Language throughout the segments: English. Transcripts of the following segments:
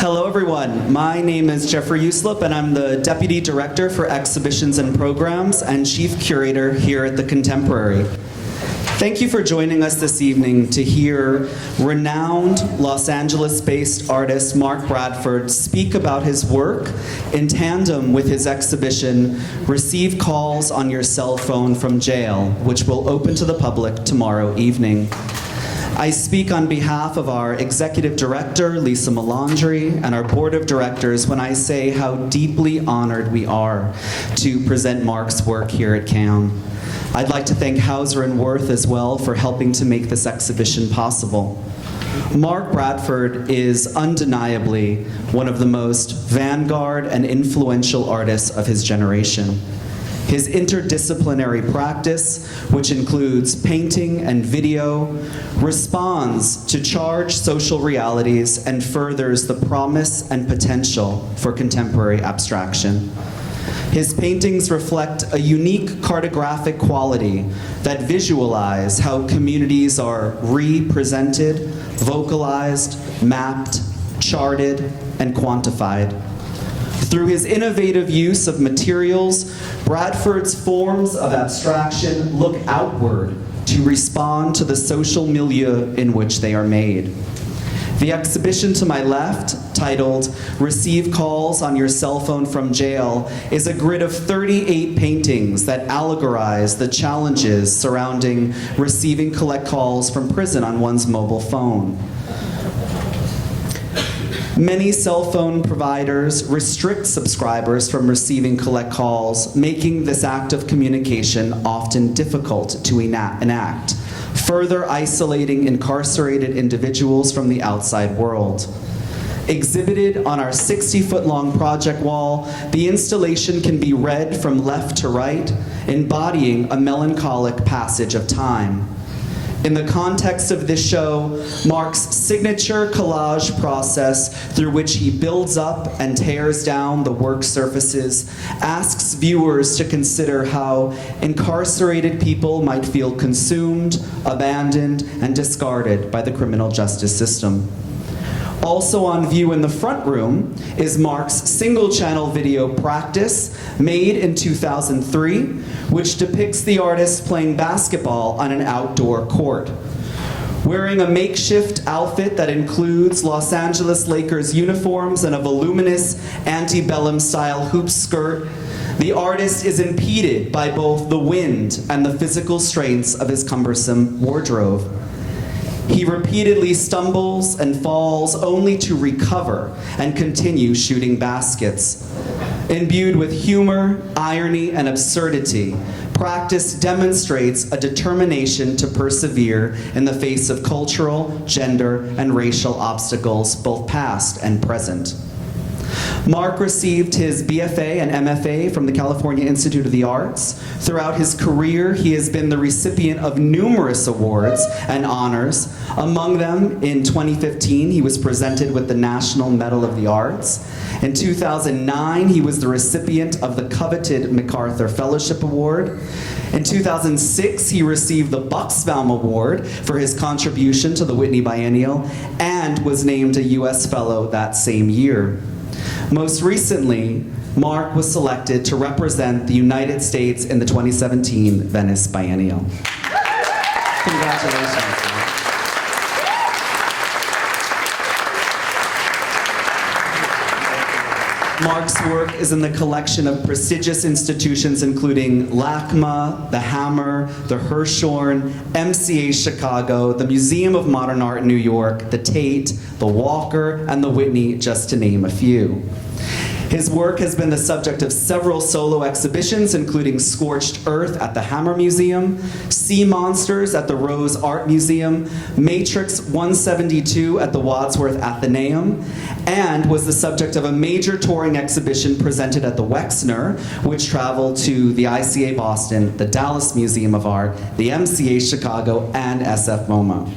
Hello everyone, my name is Jeffrey Uslip and I'm the Deputy Director for Exhibitions and Programs and Chief Curator here at the Contemporary. Thank you for joining us this evening to hear renowned Los Angeles-based artist Mark Bradford speak about his work in tandem with his exhibition, Receive Calls on Your Cell Phone from Jail, which will open to the public tomorrow evening. I speak on behalf of our Executive Director, Lisa Melandri, and our Board of Directors when I say how deeply honored we are to present Mark's work here at CAM. I'd like to thank Hauser and Wirth as well for helping to make this exhibition possible. Mark Bradford is undeniably one of the most vanguard and influential artists of his generation. His interdisciplinary practice, which includes painting and video, responds to charged social realities and furthers the promise and potential for contemporary abstraction. His paintings reflect a unique cartographic quality that visualize how communities are represented, vocalized, mapped, charted, and quantified. Through his innovative use of materials, Bradford's forms of abstraction look outward to respond to the social milieu in which they are made. The exhibition to my left, titled Receive Calls on Your Cell Phone from Jail, is a grid of 38 paintings that allegorize the challenges surrounding receiving collect calls from prison on one's mobile phone. Many cell phone providers restrict subscribers from receiving collect calls, making this act of communication often difficult to enact, further isolating incarcerated individuals from the outside world. Exhibited on our 60-foot-long project wall, the installation can be read from left to right, embodying a melancholic passage of time. In the context of this show, Mark's signature collage process through which he builds up and tears down the work surfaces asks viewers to consider how incarcerated people might feel consumed, abandoned, and discarded by the criminal justice system. Also on view in the front room is Mark's single-channel video practice, made in 2003, which depicts the artist playing basketball on an outdoor court. Wearing a makeshift outfit that includes Los Angeles Lakers uniforms and a voluminous antebellum-style hoop skirt, the artist is impeded by both the wind and the physical strengths of his cumbersome wardrobe. He repeatedly stumbles and falls only to recover and continue shooting baskets. Imbued with humor, irony, and absurdity, practice demonstrates a determination to persevere in the face of cultural, gender, and racial obstacles, both past and present. Mark received his BFA and MFA from the California Institute of the Arts. Throughout his career, he has been the recipient of numerous awards and honors. Among them, in 2015, he was presented with the National Medal of the Arts. In 2009, he was the recipient of the coveted MacArthur Fellowship Award. In 2006, he received the Buxbaum Award for his contribution to the Whitney Biennial and was named a U.S. Fellow that same year. Most recently, Mark was selected to represent the United States in the 2017 Venice Biennial. Congratulations. Mark's work is in the collection of prestigious institutions including LACMA, the Hammer, the Hirshhorn, MCA Chicago, the Museum of Modern Art in New York, the Tate, the Walker, and the Whitney, just to name a few. His work has been the subject of several solo exhibitions, including Scorched Earth at the Hammer Museum, Sea Monsters at the Rose Art Museum, Matrix 172 at the Wadsworth Athenaeum, and was the subject of a major touring exhibition presented at the Wexner, which traveled to the ICA Boston, the Dallas Museum of Art, the MCA Chicago, and SF MoMA.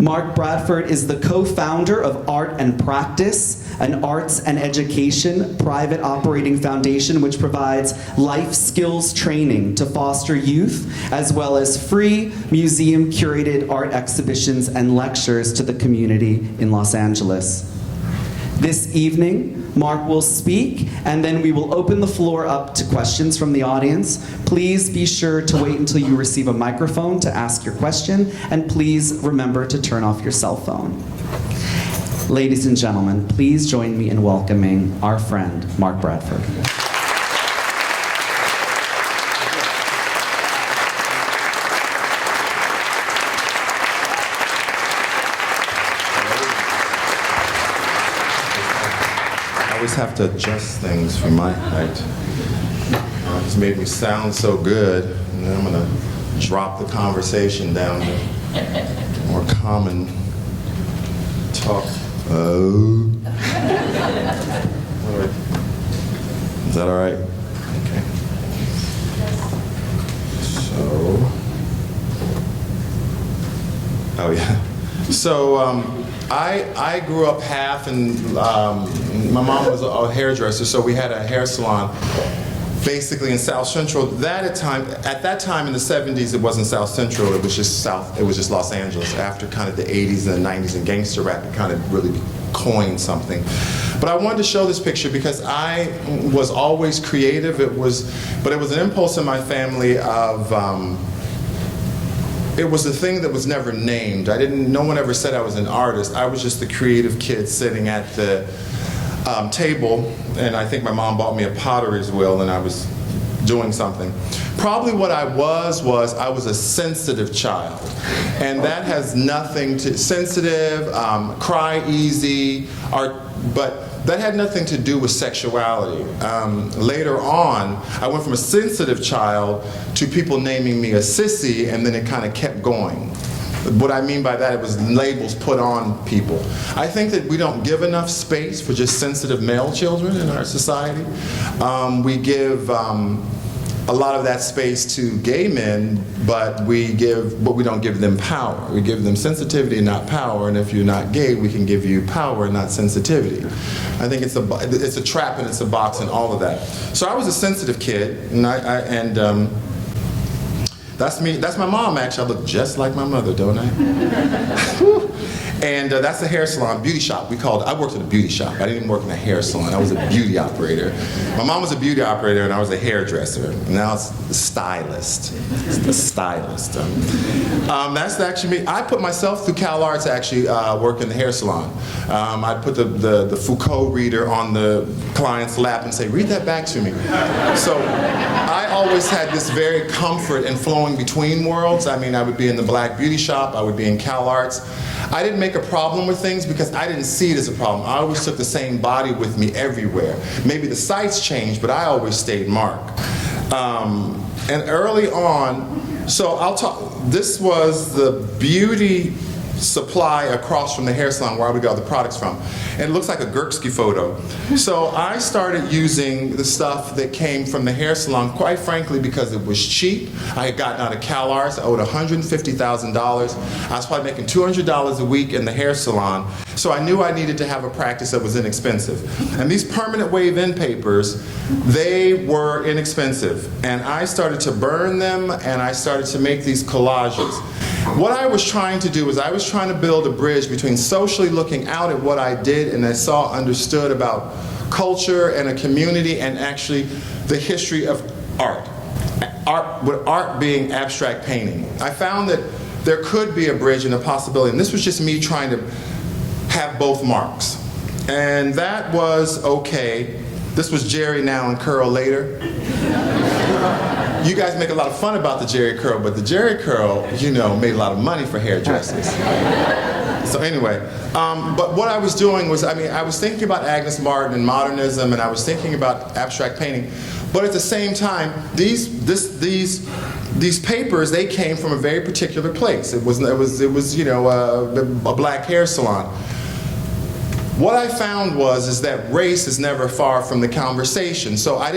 Mark Bradford is the co-founder of Art and Practice, an arts and education private operating foundation which provides life skills training to foster youth, as well as free museum-curated art exhibitions and lectures to the community in Los Angeles. This evening, Mark will speak, and then we will open the floor up to questions from the audience. Please be sure to wait until you receive a microphone to ask your question, and please remember to turn off your cell phone. Ladies and gentlemen, please join me in welcoming our friend, Mark Bradford. I always have to adjust things for my height. It just made me sound so good, and then I'm gonna drop the conversation down to more common talk. Is that all right? Okay. So, oh yeah. So, I grew up half, and my mom was a hairdresser, so we had a hair salon basically in South Central. At that time in the 70s, it wasn't South Central, it was just Los Angeles. After kind of the 80s and the 90s and gangster rap, it kind of really coined something. But I wanted to show this picture because I was always creative. But it was an impulse in my family of, it was a thing that was never named. No one ever said I was an artist. I was just the creative kid sitting at the table, and I think my mom bought me a potteries wheel, and I was doing something. Probably what I was I was a sensitive child. And that has nothing to, sensitive, cry easy, but that had nothing to do with sexuality. Later on, I went from a sensitive child to people naming me a sissy, and then it kind of kept going. What I mean by that, it was labels put on people. I think that we don't give enough space for just sensitive male children in our society. We give a lot of that space to gay men, but we don't give them power. We give them sensitivity and not power, and if you're not gay, we can give you power and not sensitivity. I think it's a trap and it's a box and all of that. So I was a sensitive kid, and that's me. That's my mom, actually. I look just like my mother, don't I? And that's a hair salon, beauty shop. I worked at a beauty shop. I didn't even work in a hair salon. I was a beauty operator. My mom was a beauty operator, and I was a hairdresser. Now it's the stylist. It's the stylist. That's actually me. I put myself through CalArts to actually work in the hair salon. I put the Foucault reader on the client's lap and say, read that back to me. So I always had this very comfort in flowing between worlds. I mean, I would be in the black beauty shop. I would be in CalArts. I didn't make a problem with things because I didn't see it as a problem. I always took the same body with me everywhere. Maybe the sites changed, but I always stayed Mark. And early on, this was the beauty supply across from the hair salon where I would get all the products from. And it looks like a Gerksky photo. So I started using the stuff that came from the hair salon, quite frankly, because it was cheap. I had gotten out of CalArts. I owed $150,000. I was probably making $200 a week in the hair salon. So I knew I needed to have a practice that was inexpensive. And these permanent wave end papers, they were inexpensive. And I started to burn them, and I started to make these collages. What I was trying to do was I was trying to build a bridge between socially looking out at what I did and I understood about culture and a community and actually the history of art. With art being abstract painting. I found that there could be a bridge and a possibility, and this was just me trying to have both marks. And that was okay. This was Jerry now and Curl later. You guys make a lot of fun about the Jerry curl, but the Jerry curl, you know, made a lot of money for hairdressers. So anyway, but what I was doing was, I was thinking about Agnes Martin and modernism, and I was thinking about abstract painting, but at the same time, these papers, they came from a very particular place. It was you know, a black hair salon. What I found is that race is never far from the conversation. So I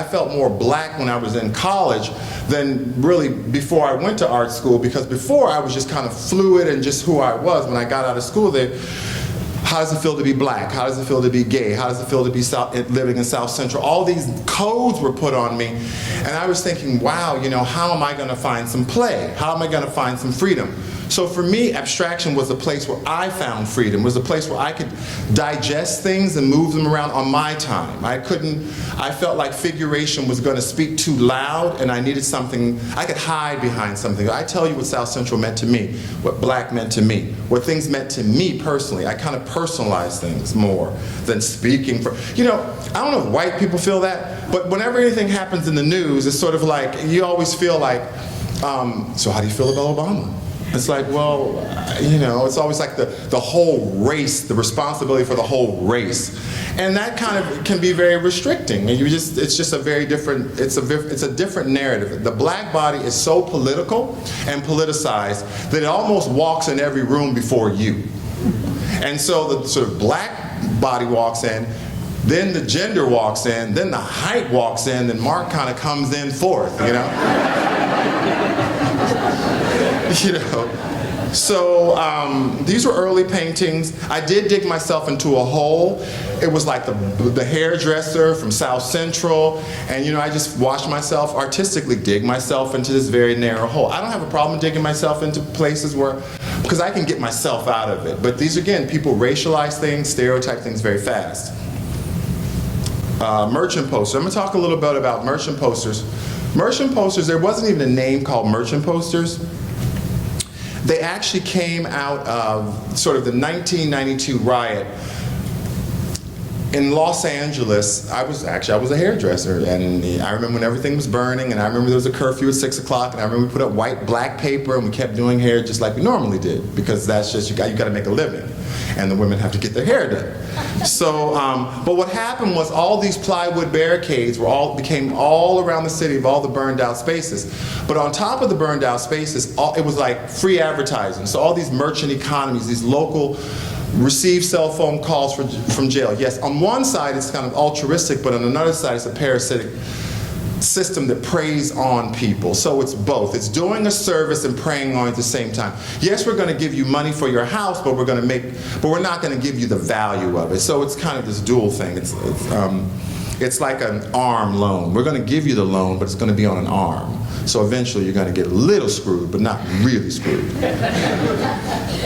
felt more black when I was in college than really before I went to art school, because before I was just kind of fluid and just who I was. When I got out of school there, how does it feel to be black? How does it feel to be gay? How does it feel to be living in South Central? All these codes were put on me, and I was thinking, wow, you know, how am I going to find some play? How am I going to find some freedom? So for me, abstraction was a place where I found freedom, was a place where I could digest things and move them around on my time. I felt like figuration was going to speak too loud, and I needed something, I could hide behind something. I tell you what South Central meant to me, what black meant to me, what things meant to me personally. I kind of personalized things more than speaking for, you know, I don't know if white people feel that, but whenever anything happens in the news, it's sort of like, you always feel like, so how do you feel about Obama? It's like, well, you know, it's always like the whole race, the responsibility for the whole race. And that kind of can be very restricting. And it's just a very different, it's a different narrative. The black body is so political and politicized that it almost walks in every room before you. And so the sort of black body walks in, then the gender walks in, then the height walks in, then Mark kind of comes in fourth, you know? You know, so these were early paintings. I did dig myself into a hole. It was like the hairdresser from South Central, and you know, I just watched myself artistically dig myself into this very narrow hole. I don't have a problem digging myself into places where, because I can get myself out of it. But these, again, people racialize things, stereotype things very fast. Merchant posters. I'm going to talk a little bit about merchant posters. Merchant posters, there wasn't even a name called merchant posters. They actually came out of sort of the 1992 riot in Los Angeles. I was a hairdresser, and I remember when everything was burning, and I remember there was a curfew at 6 o'clock, and I remember we put up black paper, and we kept doing hair just like we normally did, because that's just, you got to make a living, and the women have to get their hair done. So, but what happened was all these plywood barricades became all around the city of all the burned out spaces. But on top of the burned out spaces, it was like free advertising. So all these merchant economies, these local receive cell phone calls from jail. Yes, on one side it's kind of altruistic, but on another side it's a parasitic system that preys on people. So it's both. It's doing a service and preying on it at the same time. Yes, we're going to give you money for your house, but we're not going to give you the value of it. So it's kind of this dual thing. It's like an arm loan. We're going to give you the loan, but it's going to be on an arm. So eventually you're going to get a little screwed, but not really screwed.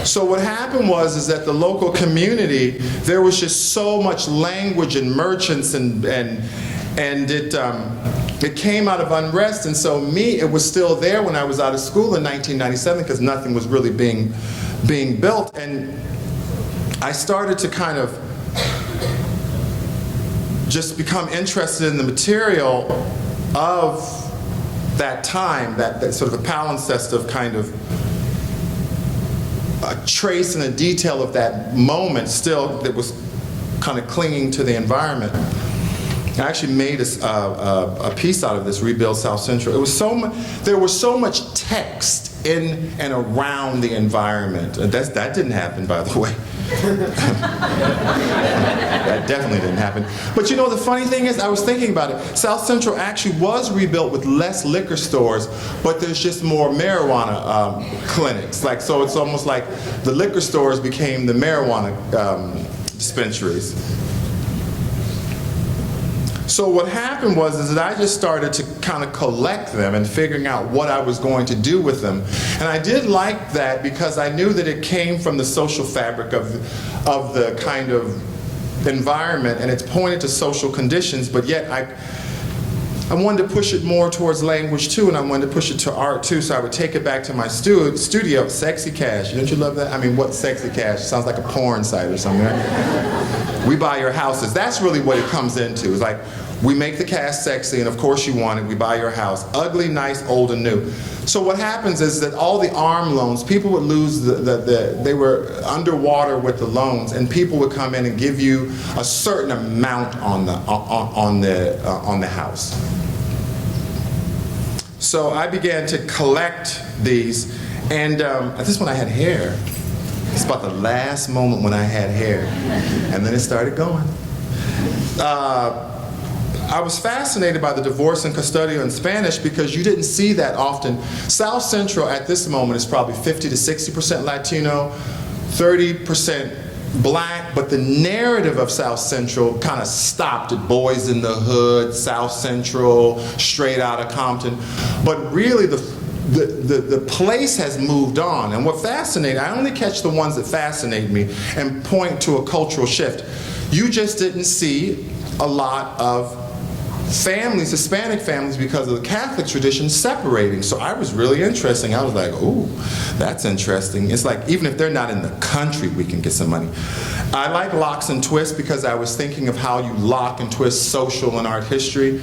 So what happened was that the local community, there was just so much language and merchants, and it came out of unrest. And so it was still there when I was out of school in 1997, because nothing was really being built. And I started to kind of just become interested in the material of that time, that sort of a palimpsest of kind of a trace and a detail of that moment still that was kind of clinging to the environment. I actually made a piece out of this, Rebuild South Central. There was so much text in and around the environment. That didn't happen, by the way. That definitely didn't happen. But you know, the funny thing is, I was thinking about it. South Central actually was rebuilt with less liquor stores, but there's just more marijuana clinics. So it's almost like the liquor stores became the marijuana dispensaries. So what happened was that I just started to kind of collect them and figuring out what I was going to do with them. And I did like that because I knew that it came from the social fabric of the kind of environment, and it's pointed to social conditions, but yet I wanted to push it more towards language too, and I wanted to push it to art too, so I would take it back to my studio, Sexy Cash. Don't you love that? I mean, what's Sexy Cash? It sounds like a porn site or something, right? We buy your houses. That's really what it comes into. It's like, we make the cast sexy, and of course you want it, we buy your house. Ugly, nice, old, and new. So what happens is that all the arm loans, people would lose they were underwater with the loans, and people would come in and give you a certain amount on the house. So I began to collect these, and at this one I had hair. It's about the last moment when I had hair, and then it started going. I was fascinated by the divorce and custodio in Spanish because you didn't see that often. South Central at this moment is probably 50 to 60% Latino, 30% black, but the narrative of South Central kind of stopped at Boys in the Hood, South Central, straight out of Compton. But really the place has moved on. And what fascinates, I only catch the ones that fascinate me and point to a cultural shift. You just didn't see a lot of families, Hispanic families, because of the Catholic tradition, separating. So I was really interesting. I was like, ooh, that's interesting. It's like, even if they're not in the country, we can get some money. I like locks and twists because I was thinking of how you lock and twist social and art history.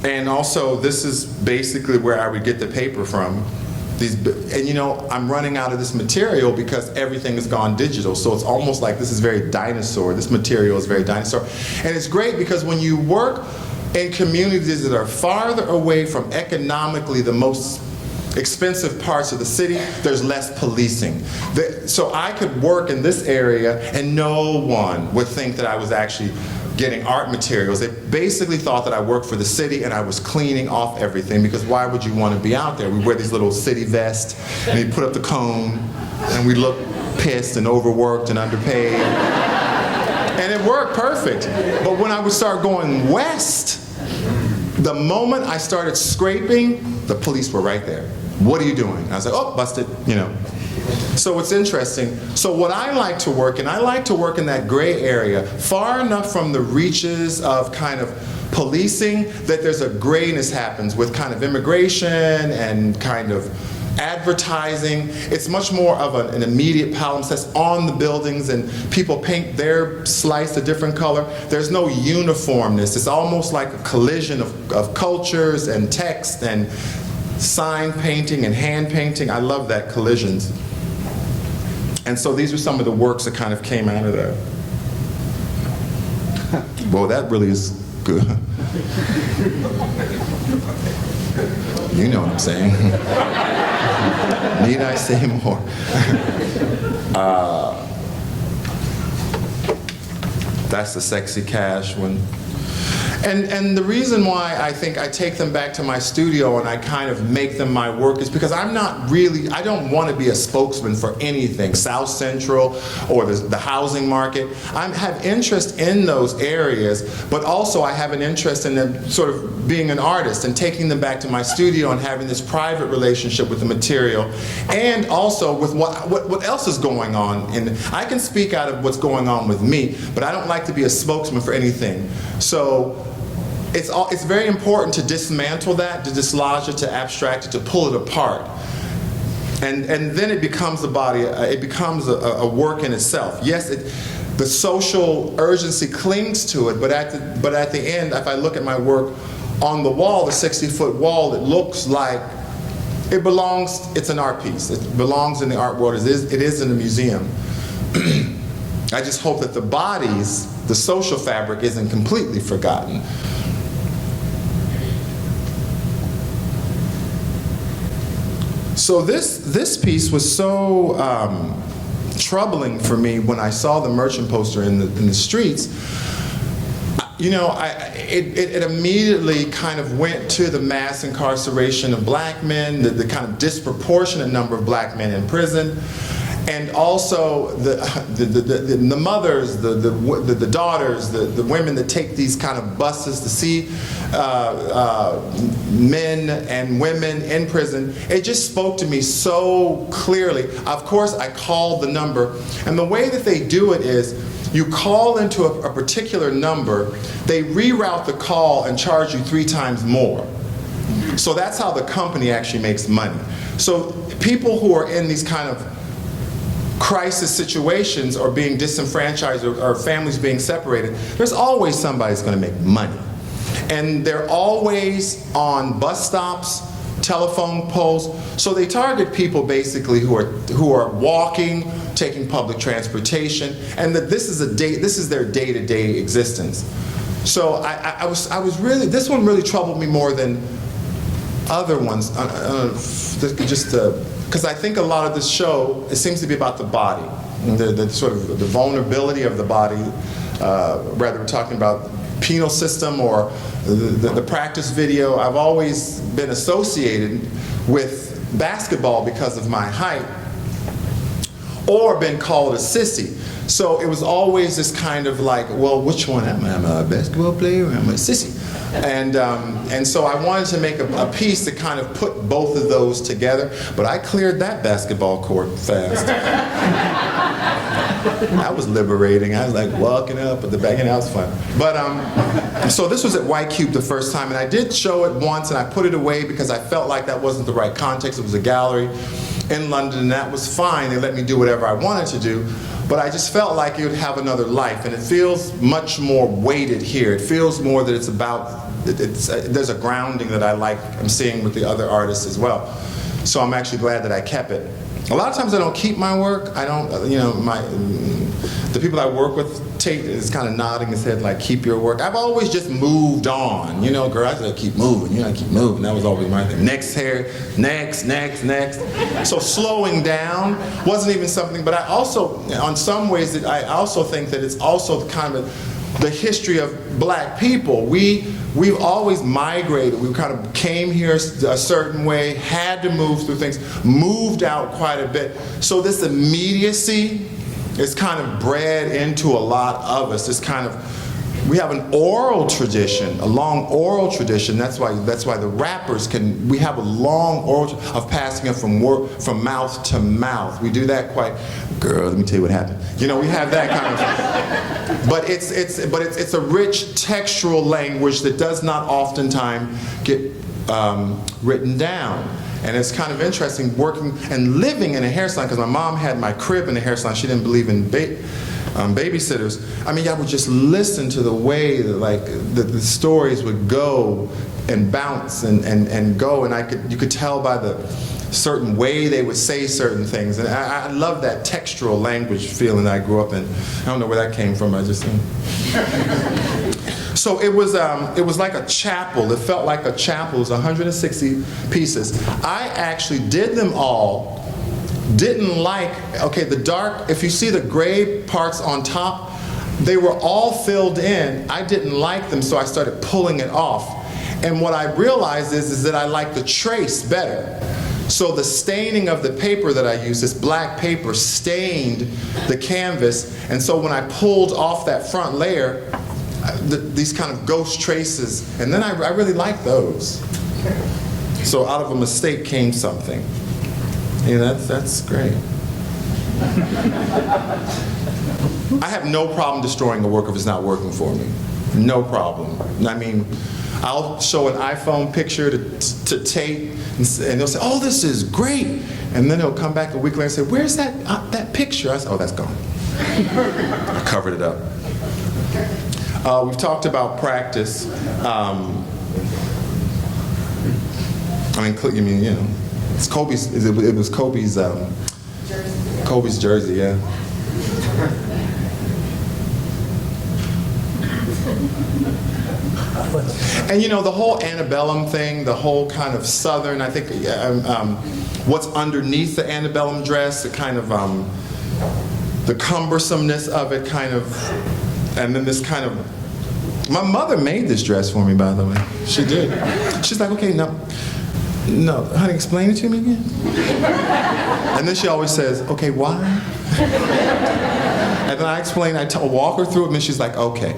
And also, this is basically where I would get the paper from. And you know, I'm running out of this material because everything has gone digital. So it's almost like this is very dinosaur. This material is very dinosaur. And it's great because when you work in communities that are farther away from economically the most expensive parts of the city, there's less policing. So I could work in this area and no one would think that I was actually getting art materials. They basically thought that I worked for the city and I was cleaning off everything, because why would you want to be out there? We wear these little city vests and we put up the cone and we look pissed and overworked and underpaid. And it worked perfect. But when I would start going west, the moment I started scraping, the police were right there. What are you doing? I was like, oh, busted, you know. So it's interesting. So what I like to work in, I like to work in that gray area, far enough from the reaches of kind of policing that there's a grayness happens with kind of immigration and kind of advertising. It's much more of an immediate palimpsest on the buildings, and people paint their slice a different color. There's no uniformness. It's almost like a collision of cultures and text and sign painting and hand painting. I love that collisions. And so these are some of the works that kind of came out of that. Well, that really is good. You know what I'm saying. Need I say more? That's the sexy cash one. And the reason why I think I take them back to my studio and I kind of make them my work is because I'm not really, I don't want to be a spokesman for anything, South Central or the housing market. I have interest in those areas, but also I have an interest in them sort of being an artist and taking them back to my studio and having this private relationship with the material, and also with what else is going on. And I can speak out of what's going on with me, but I don't like to be a spokesman for anything. So it's very important to dismantle that, to dislodge it, to abstract it, to pull it apart. And then it becomes a body, it becomes a work in itself. Yes, the social urgency clings to it, but at the end, if I look at my work on the wall, the 60-foot wall, it looks like it belongs, it's an art piece. It belongs in the art world. It is in a museum. I just hope that the bodies, the social fabric, isn't completely forgotten. So this piece was so troubling for me when I saw the merchant poster in the streets. You know, it immediately kind of went to the mass incarceration of black men, the kind of disproportionate number of black men in prison, and also the mothers, the daughters, the women that take these kind of buses to see men and women in prison. It just spoke to me so clearly. Of course, I called the number, and the way that they do it is you call into a particular number, they reroute the call and charge you 3 times more. So that's how the company actually makes money. So people who are in these kind of crisis situations or being disenfranchised or families being separated, there's always somebody who's going to make money. And they're always on bus stops, telephone poles. So they target people basically who are walking, taking public transportation, and that this is their day-to-day existence. So I was really, this one really troubled me more than other ones, because I think a lot of this show, it seems to be about the body, the sort of the vulnerability of the body, whether we're talking about penal system or the practice video. I've always been associated with basketball because of my height, or been called a sissy. So it was always this kind of like, well, which one am I? Am I a basketball player or am I a sissy? And so I wanted to make a piece that kind of put both of those together, but I cleared that basketball court fast. That was liberating. I was like walking up at the back, and that was fun. But so this was at White Cube the first time, and I did show it once, and I put it away because I felt like that wasn't the right context. It was a gallery in London, and that was fine. They let me do whatever I wanted to do, but I just felt like it would have another life, and it feels much more weighted here. It feels more that it's about, there's a grounding that I'm seeing with the other artists as well. So I'm actually glad that I kept it. A lot of times I don't keep my work. I don't, the people I work with, Tate is kind of nodding his head like, keep your work. I've always just moved on. You know, girl, I said, keep moving, keep moving. That was always my thing. Next hair, next. So slowing down wasn't even something, but I also, on some ways, I also think that it's also kind of the history of black people. We've always migrated. We kind of came here a certain way, had to move through things, moved out quite a bit. So this immediacy is kind of bred into a lot of us. It's kind of, we have an oral tradition, a long oral tradition. That's why the rappers we have a long oral of passing it from mouth to mouth. We do that quite, girl, let me tell you what happened. We have that kind of, but it's a rich textual language that does not oftentimes get written down. And it's kind of interesting working and living in a hair salon, because my mom had my crib in a hair salon. She didn't believe in babysitters. I mean, I would just listen to the way that the stories would go and bounce and go, and you could tell by the certain way they would say certain things. And I love that textural language feeling that I grew up in. I don't know where that came from. I just. So it was like a chapel. It felt like a chapel. It was 160 pieces. I actually did them all. Didn't like, okay, the dark, if you see the gray parts on top, they were all filled in. I didn't like them, so I started pulling it off. And what I realized is that I like the trace better. So the staining of the paper that I used, this black paper, stained the canvas. And so when I pulled off that front layer, these kind of ghost traces, and then I really like those. So out of a mistake came something. That's great. I have no problem destroying a work if it's not working for me. No problem. I mean, I'll show an iPhone picture to Tate, and they'll say, "Oh, this is great," and then he'll come back a week later and say, "Where's that picture?" I said, "Oh, that's gone." I covered it up. We've talked about practice. It's Kobe's. It was Kobe's. Jersey. Kobe's jersey, yeah. And the whole antebellum thing, the whole kind of Southern, I think, what's underneath the antebellum dress, the kind of the cumbersomeness of it, kind of, and then this kind of. My mother made this dress for me, by the way. She did. She's like, okay, no, honey, explain it to me again. And then she always says, okay, why? And then I explain, walk her through it, and she's like, okay,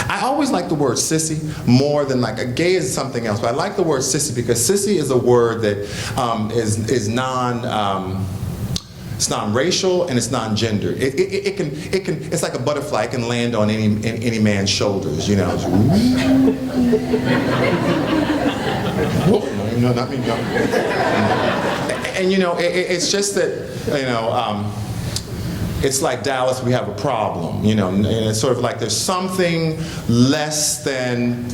I always like the word sissy more than gay is something else, but I like the word sissy because sissy is a word that is it's non-racial and it's non-gender. It's like a butterfly. It can land on any man's shoulders, No, not me. No. And it's just that it's like Dallas, we have a problem, and it's sort of like there's something less than.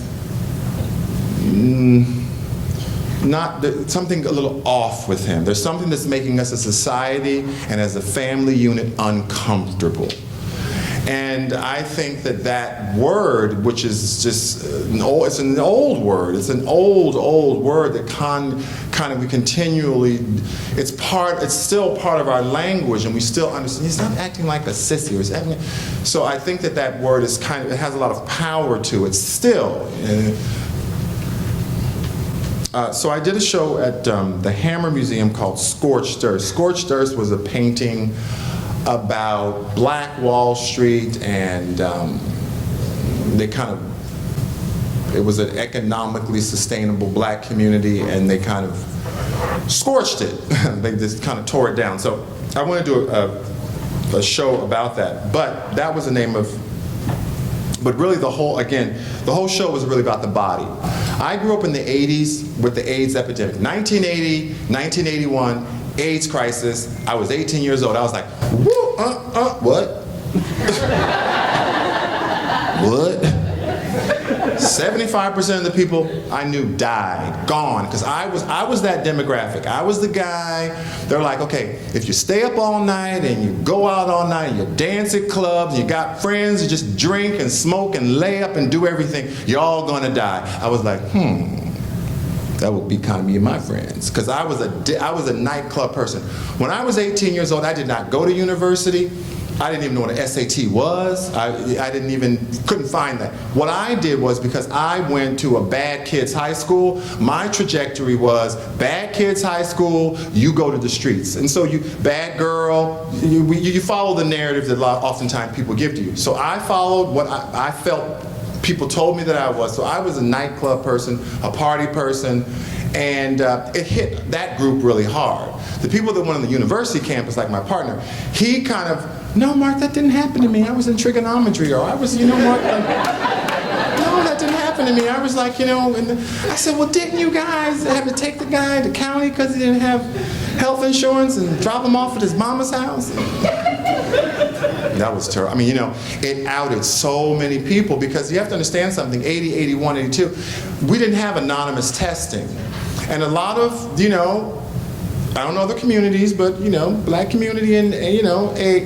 Something a little off with him. There's something that's making us as a society and as a family unit uncomfortable. And I think that word, which is just it's an old word. It's an old word that kind of we continually, it's still part of our language, and we still understand. He's not acting like a sissy, or he's acting. So I think that word is it has a lot of power to it still. So I did a show at the Hammer Museum called Scorched Earth. Scorched Earth was a painting about Black Wall Street, and it was an economically sustainable black community, and they kind of scorched it. They just kind of tore it down. So I want to do a show about that. But that was the name of, but really the whole show was really about the body. I grew up in the 80s with the AIDS epidemic. 1980, 1981, AIDS crisis. I was 18 years old. I was like, what? What? 75% of the people I knew died, gone, because I was that demographic. I was the guy. They're like, okay, if you stay up all night and you go out all night and you dance at clubs, you got friends, you just drink and smoke and lay up and do everything, you're all gonna die. I was like, that would be kind of me and my friends, because I was a nightclub person. When I was 18 years old, I did not go to university. I didn't even know what an SAT was. I couldn't find that. What I did was, because I went to a bad kids high school, my trajectory was bad kids high school, you go to the streets. And so you, bad girl, you follow the narrative that oftentimes people give to you. So I followed what I felt people told me that I was. So I was a nightclub person, a party person, and it hit that group really hard. The people that went on the university campus, like my partner, he kind of, no, Mark, that didn't happen to me. I was in trigonometry, or I was, Mark, like, no, that didn't happen to me. I was like, and I said, well, didn't you guys have to take the guy to county because he didn't have health insurance and drop him off at his mama's house? That was terrible. I mean, it outed so many people, because you have to understand something, 80, 81, 82, we didn't have anonymous testing. And a lot of, I don't know other communities, but black community and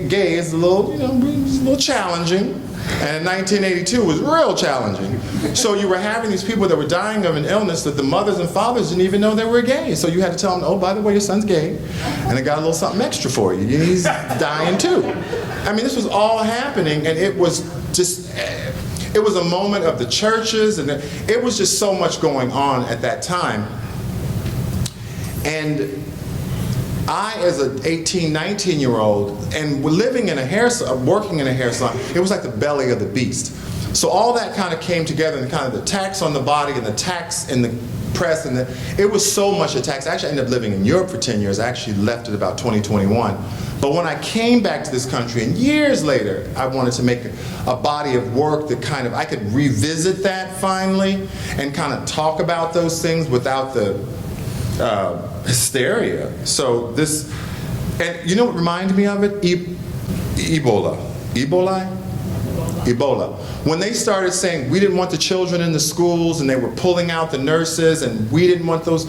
gay is a little challenging. And in 1982 was real challenging. So you were having these people that were dying of an illness that the mothers and fathers didn't even know they were gay. So you had to tell them, oh, by the way, your son's gay, and I got a little something extra for you. He's dying too. I mean, this was all happening, and it was a moment of the churches, and it was just so much going on at that time. And I, as an 18, 19-year-old, and living in a working in a hair salon, it was like the belly of the beast. So all that kind of came together, and kind of the tax on the body and the tax in the press, and it was so much a tax. I actually ended up living in Europe for 10 years. I actually left at about 2021. But when I came back to this country, and years later, I wanted to make a body of work that kind of, I could revisit that finally, and kind of talk about those things without the hysteria. So this, and you know what reminded me of it? Ebola. When they started saying we didn't want the children in the schools, and they were pulling out the nurses, and we didn't want those,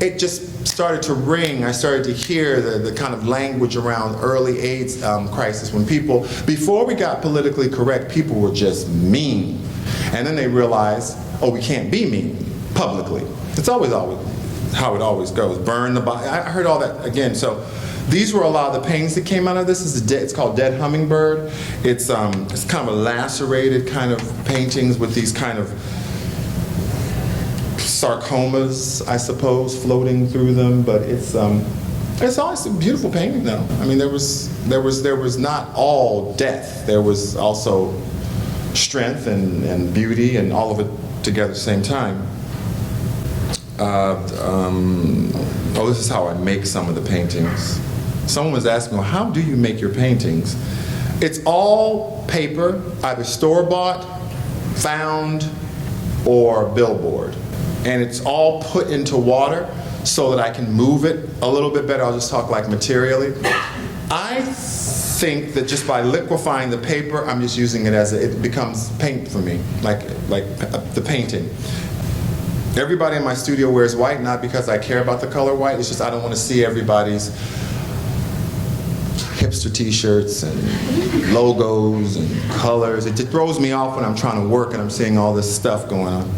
it just started to ring. I started to hear the kind of language around early AIDS crisis, when people, before we got politically correct, people were just mean. And then they realized, oh, we can't be mean publicly. It's always how it always goes. Burn the body. I heard all that again. So these were a lot of the paintings that came out of this. It's called Dead Hummingbird. It's kind of a lacerated kind of paintings with these kind of sarcomas, I suppose, floating through them. But it's always a beautiful painting, though. I mean, there was not all death. There was also strength and beauty, and all of it together at the same time. This is how I make some of the paintings. Someone was asking, well, how do you make your paintings? It's all paper, either store-bought, found, or billboard. And it's all put into water so that I can move it a little bit better. I'll just talk like materially. I think that just by liquefying the paper, I'm just using it as it becomes paint for me, like the painting. Everybody in my studio wears white, not because I care about the color white, it's just I don't want to see everybody's hipster t-shirts and logos and colors. It just throws me off when I'm trying to work and I'm seeing all this stuff going on.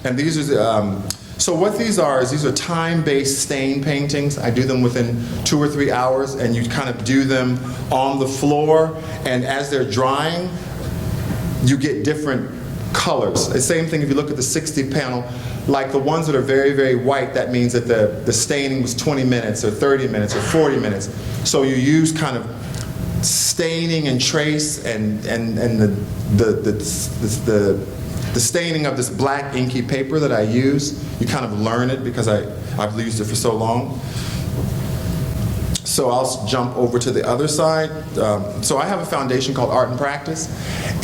And these are, so what these are is these are time-based stain paintings. I do them within 2 or 3 hours, and you kind of do them on the floor, and as they're drying, you get different colors. The same thing if you look at the 60 panel Like the ones that are very, very white, that means that the staining was 20 minutes or 30 minutes or 40 minutes. So you use kind of staining and trace and the staining of this black inky paper that I use. You kind of learn it because I've used it for so long. So I'll jump over to the other side. So I have a foundation called Art and Practice,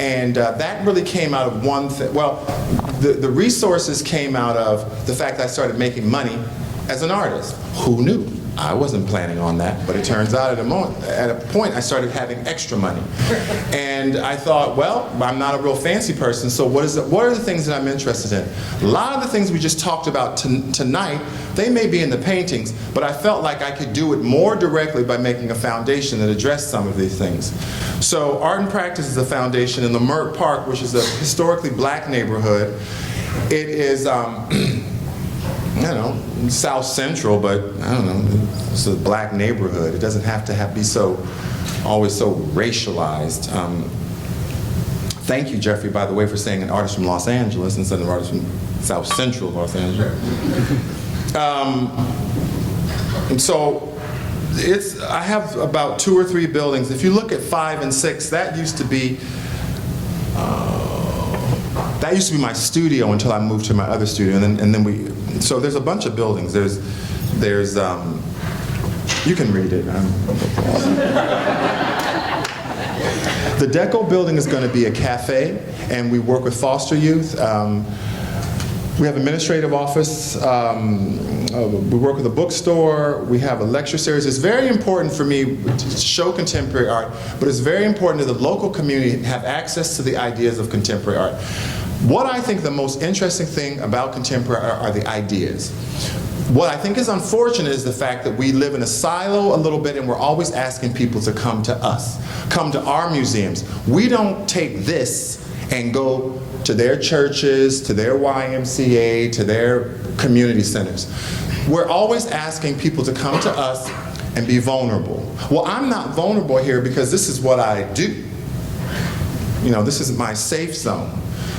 and that really came out of one thing. Well, the resources came out of the fact that I started making money as an artist. Who knew? I wasn't planning on that, but it turns out at a point I started having extra money. And I thought, well, I'm not a real fancy person, so what are the things that I'm interested in? A lot of the things we just talked about tonight, they may be in the paintings, but I felt like I could do it more directly by making a foundation that addressed some of these things. So Art and Practice is a foundation in Leimert Park, which is a historically black neighborhood. It is, I don't know, South Central, but I don't know, it's a black neighborhood. It doesn't have to be always so racialized. Thank you, Jeffrey, by the way, for saying an artist from Los Angeles instead of an artist from South Central Los Angeles. And so I have about 2 or 3 buildings. If you look at 5 and 6, that used to be my studio until I moved to my other studio, and then so there's a bunch of buildings. There's you can read it. The Deco building is going to be a cafe, and we work with foster youth. We have an administrative office. We work with a bookstore. We have a lecture series. It's very important for me to show contemporary art, but it's very important that the local community have access to the ideas of contemporary art. What I think the most interesting thing about contemporary art are the ideas. What I think is unfortunate is the fact that we live in a silo a little bit, and we're always asking people to come to us, come to our museums. We don't take this and go to their churches, to their YMCA, to their community centers. We're always asking people to come to us and be vulnerable. Well, I'm not vulnerable here because this is what I do. You know, this is my safe zone.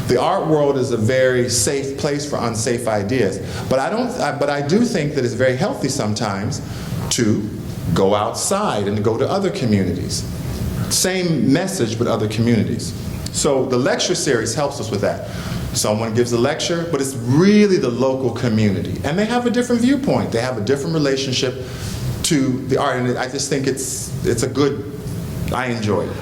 The art world is a very safe place for unsafe ideas. But I do think that it's very healthy sometimes to go outside and to go to other communities. Same message, but other communities. So the lecture series helps us with that. Someone gives a lecture, but it's really the local community. And they have a different viewpoint. They have a different relationship to the art. And I just think it's a good, I enjoy it.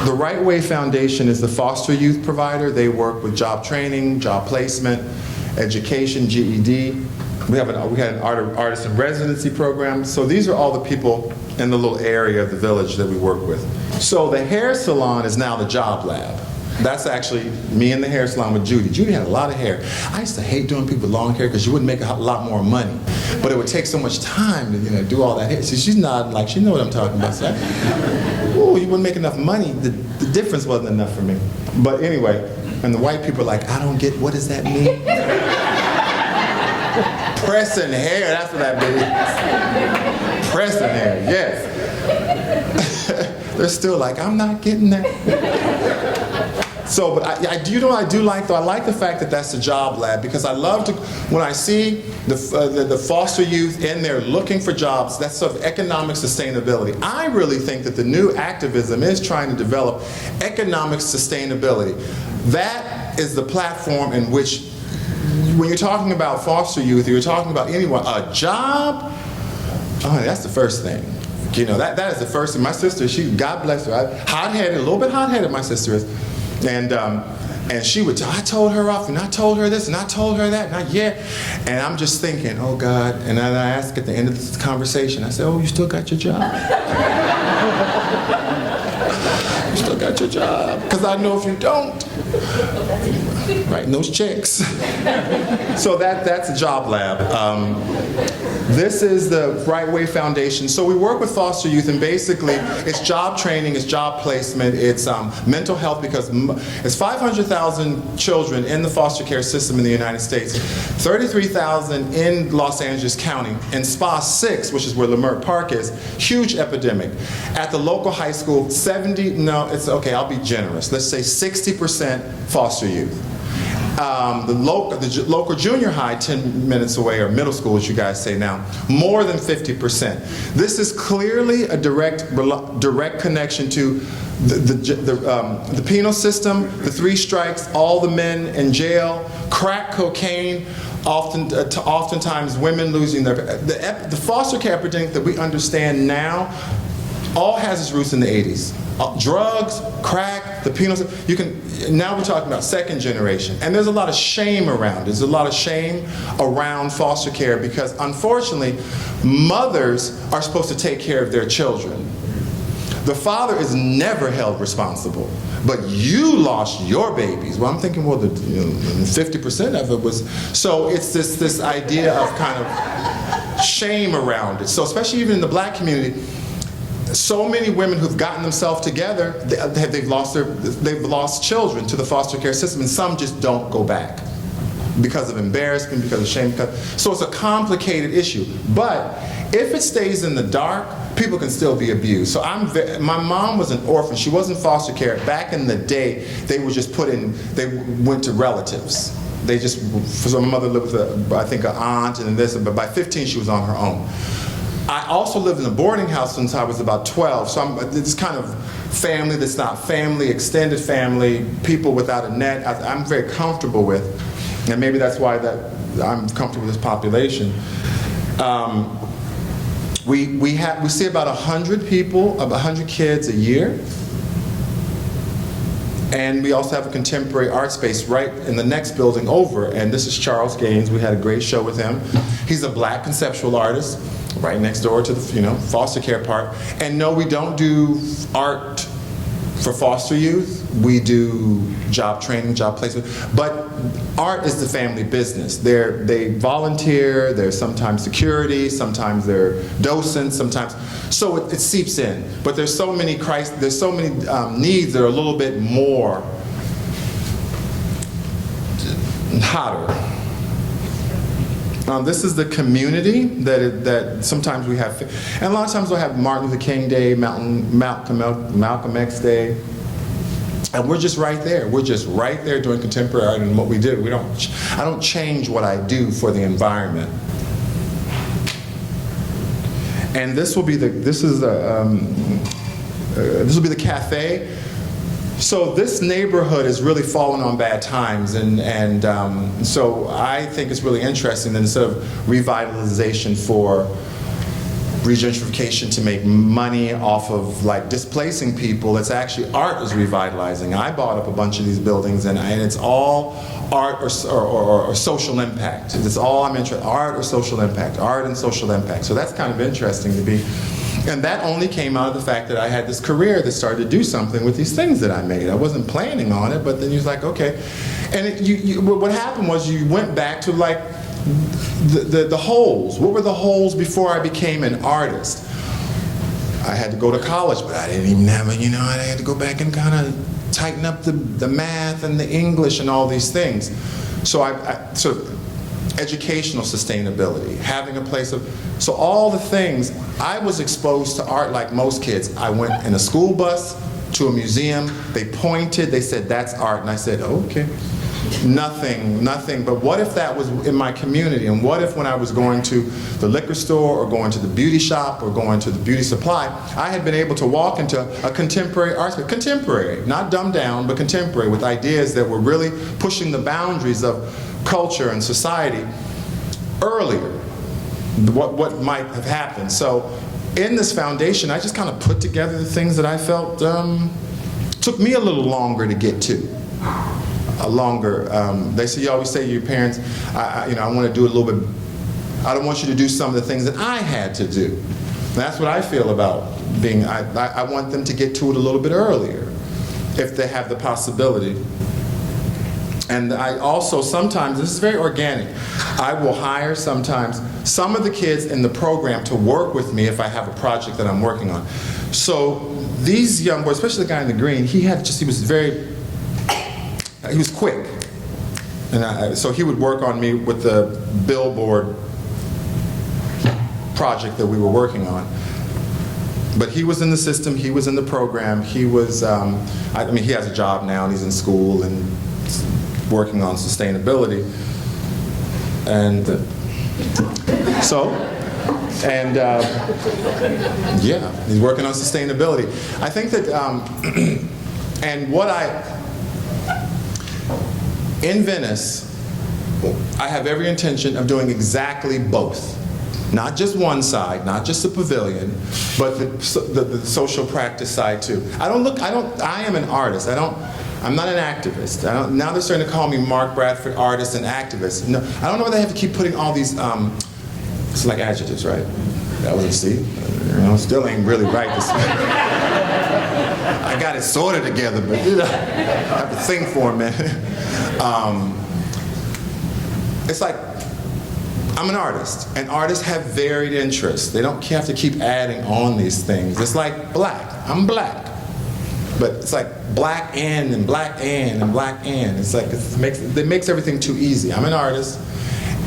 The Right Way Foundation is the foster youth provider. They work with job training, job placement, education, GED. We had an artist in residency program. So these are all the people in the little area of the village that we work with. So the hair salon is now the job lab. That's actually me in the hair salon with Judy. Judy had a lot of hair. I used to hate doing people with long hair because you wouldn't make a lot more money. But it would take so much time to do all that hair. So she's nodding like she knows what I'm talking about. So ooh, you wouldn't make enough money. The difference wasn't enough for me. But anyway, and the white people are like, I don't get, what does that mean? Pressing hair, that's what that means. Pressing hair, yes. They're still like, I'm not getting that. So, but I do like, though, I like the fact that that's a job lab, because I love to, when I see the foster youth in there looking for jobs, that's sort of economic sustainability. I really think that the new activism is trying to develop economic sustainability. That is the platform in which, when you're talking about foster youth, or you're talking about anyone, a job, oh, that's the first thing. You know, that is the first thing. My sister, God bless her, hot-headed, a little bit hot-headed, my sister is. And she would I told her off, and I told her this, and I told her that, and and I'm just thinking, oh God, and then I ask at the end of this conversation, I said, oh, you still got your job? You still got your job? Because I know if you don't, writing those checks. So that's a job lab. This is the Right Way Foundation. So we work with foster youth, and basically it's job training, it's job placement, it's mental health, because it's 500,000 children in the foster care system in the United States, 33,000 in Los Angeles County. In SPA 6, which is where Leimert Park is, huge epidemic. At the local high school, I'll be generous, let's say 60% foster youth. The local junior high, 10 minutes away, or middle school, as you guys say now, more than 50%. This is clearly a direct connection to the penal system, the 3 strikes, all the men in jail, crack cocaine, oftentimes women losing their... The foster care epidemic that we understand now all has its roots in the 80s. Drugs, crack, the penal system. Now we're talking about second generation. And there's a lot of shame around it. There's a lot of shame around foster care because, unfortunately, mothers are supposed to take care of their children. The father is never held responsible, but you lost your babies. Well, I'm thinking, well, 50% of it was, so it's this idea of kind of shame around it. So especially even in the black community, so many women who've gotten themselves together, they've lost children to the foster care system, and some just don't go back because of embarrassment, because of shame. So it's a complicated issue. But if it stays in the dark, people can still be abused. So my mom was an orphan. She wasn't foster care. Back in the day, they were just they went to relatives. So my mother lived with, I think, an aunt and this, but by 15, she was on her own. I also lived in a boarding house since I was about 12, so I'm this kind of family that's not family, extended family, people without a net, I'm very comfortable with, and maybe that's why I'm comfortable with this population. We see about 100 people, 100 kids a year, and we also have a contemporary art space right in the next building over, and this is Charles Gaines. We had a great show with him. He's a black conceptual artist, right next door to the foster care part. And no, we don't do art for foster youth. We do job training, job placement. But art is the family business. They volunteer. They're sometimes security. Sometimes they're docents. Sometimes, so it seeps in. But there's so many needs that are a little bit more hotter. This is the community that sometimes we have, and a lot of times we'll have Martin Luther King Day, Malcolm X Day, and we're just right there. We're just right there doing contemporary art and what we do. I don't change what I do for the environment. And this will be the cafe. So this neighborhood has really fallen on bad times, and so I think it's really interesting that instead of revitalization for regentrification to make money off of like displacing people, it's actually art is revitalizing. I bought up a bunch of these buildings, and it's all art or social impact. It's all I'm interested in, art or social impact, art and social impact. So that's kind of interesting to be. And that only came out of the fact that I had this career that started to do something with these things that I made. I wasn't planning on it, but then you was like, okay. And what happened was you went back to like the holes. What were the holes before I became an artist? I had to go to college, but I didn't even have I had to go back and kind of tighten up the math and the English and all these things. So educational sustainability, having a place so all the things, I was exposed to art like most kids. I went in a school bus to a museum, they pointed, they said, that's art, and I said, okay. Nothing, but what if that was in my community, and what if when I was going to the liquor store, or going to the beauty shop, or going to the beauty supply, I had been able to walk into a contemporary art space, contemporary, not dumbed down, but contemporary, with ideas that were really pushing the boundaries of culture and society earlier, what might have happened. So in this foundation, I just kind of put together the things that I felt took me a little longer to get to. You always say to your parents, I want to do a little bit, I don't want you to do some of the things that I had to do. And that's what I feel about being, I want them to get to it a little bit earlier, if they have the possibility. And I also sometimes, this is very organic, I will hire sometimes some of the kids in the program to work with me if I have a project that I'm working on. So these young boys, especially the guy in the green, he was quick. And so he would work on me with the billboard project that we were working on. But he was in the system, he was in the program, he was, he has a job now and he's in school and working on sustainability. And yeah, he's working on sustainability. I think that, and in Venice, I have every intention of doing exactly both. Not just one side, not just the pavilion, but the social practice side too. I am an artist. I'm not an activist. Now they're starting to call me Mark Bradford, artist and activist. No, I don't know why they have to keep putting all these, it's like adjectives, right? That was a C. Still ain't really right. I got it sorted together, but I have to think for a minute. It's like, I'm an artist, and artists have varied interests. They don't have to keep adding on these things. It's like black. I'm black. But it's like black and black and black and. It's like, it makes everything too easy. I'm an artist,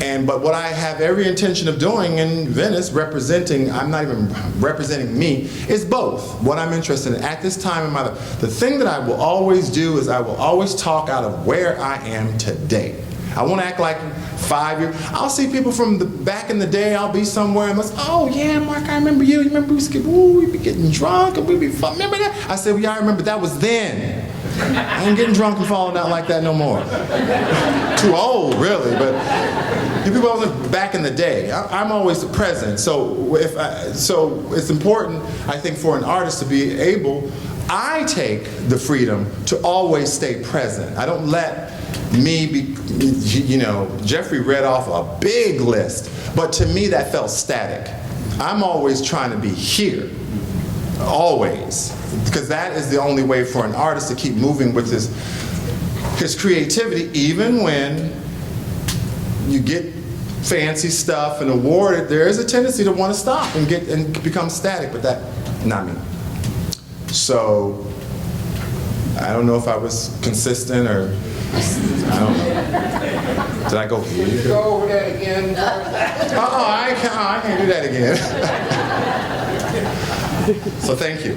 but what I have every intention of doing in Venice, I'm not even representing me, is both. What I'm interested in at this time in my life. The thing that I will always do is I will always talk out of where I am today. I won't act like 5 years. I'll see people from back in the day. I'll be somewhere and let's, oh yeah, Mark, I remember you. You remember we'd be getting drunk and we'd be fun. Remember that? I said, well, yeah, I remember that was then. I ain't getting drunk and falling out like that no more. Too old, really, but people wasn't back in the day. I'm always the present. So it's important, I think, for an artist to be able. I take the freedom to always stay present. I don't let me be, Jeffrey read off a big list, but to me that felt static. I'm always trying to be here, always, because that is the only way for an artist to keep moving with his creativity, even when you get fancy stuff and awarded, there is a tendency to want to stop and become static, but that, not me. So, I don't know if I was consistent or, I don't know. Did I go here? Go over that again. I can't do that again. So thank you.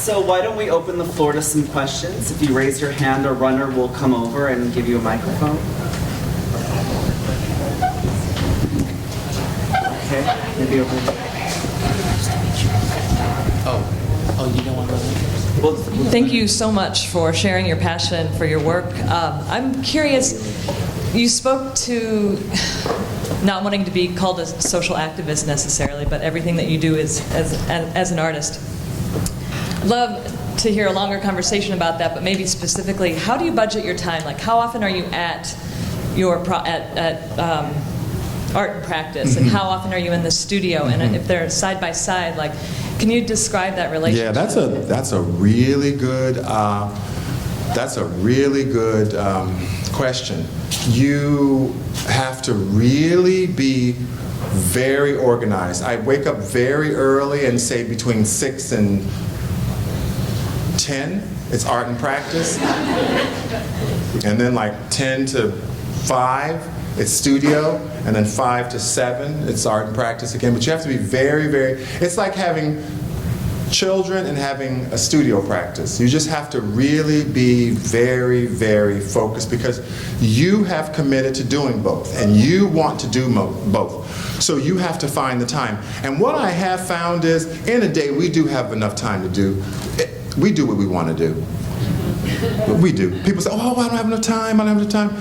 So why don't we open the floor to some questions? If you raise your hand, a runner will come over and give you a microphone. Okay, maybe over here. Oh, you don't want to Well, Thank you so much for sharing your passion for your work. I'm curious, you spoke to not wanting to be called a social activist necessarily, but everything that you do is as an artist. I'd love to hear a longer conversation about that, but maybe specifically, how do you budget your time? Like, how often are you at your art and practice, and how often are you in the studio? And if they're side by side, like, can you describe that relationship? Yeah, that's a really good question. You have to really be very organized. I wake up very early and say between 6 and 10, it's art and practice. And then like 10 to 5, it's studio. And then 5 to 7, it's art and practice again. But you have to be very, very, it's like having children and having a studio practice. You just have to really be very, very focused because you have committed to doing both and you want to do both. So you have to find the time. And what I have found is, in a day, we do have enough time to do. We do what we want to do. We do. People say, oh, I don't have enough time, I don't have enough time.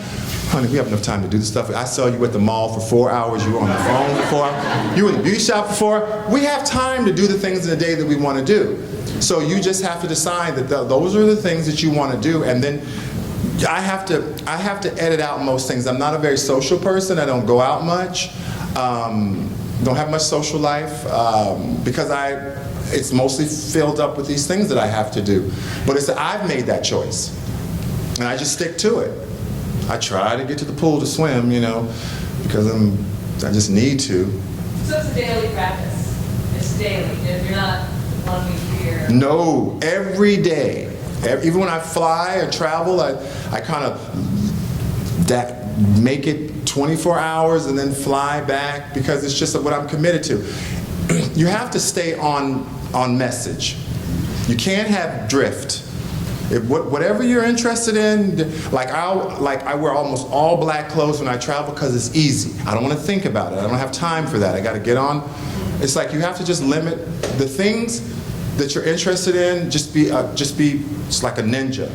Honey, we have enough time to do the stuff. I saw you at the mall for 4 hours, you were on the phone for 4 hours, you were in the beauty shop for 4 hours. We have time to do the things in the day that we want to do. So you just have to decide that those are the things that you want to do, and then I have to edit out most things. I'm not a very social person. I don't go out much. Don't have much social life because it's mostly filled up with these things that I have to do. But I've made that choice, and I just stick to it. I try to get to the pool to swim, because I just need to. So it's a daily practice. It's daily. You're not 1 week here. No, every day. Even when I fly or travel, I kind of make it 24 hours and then fly back because it's just what I'm committed to. You have to stay on message. You can't have drift. Whatever you're interested in, like I wear almost all black clothes when I travel because it's easy. I don't want to think about it. I don't have time for that. I got to get on. It's like you have to just limit the things that you're interested in. Just be just like a ninja,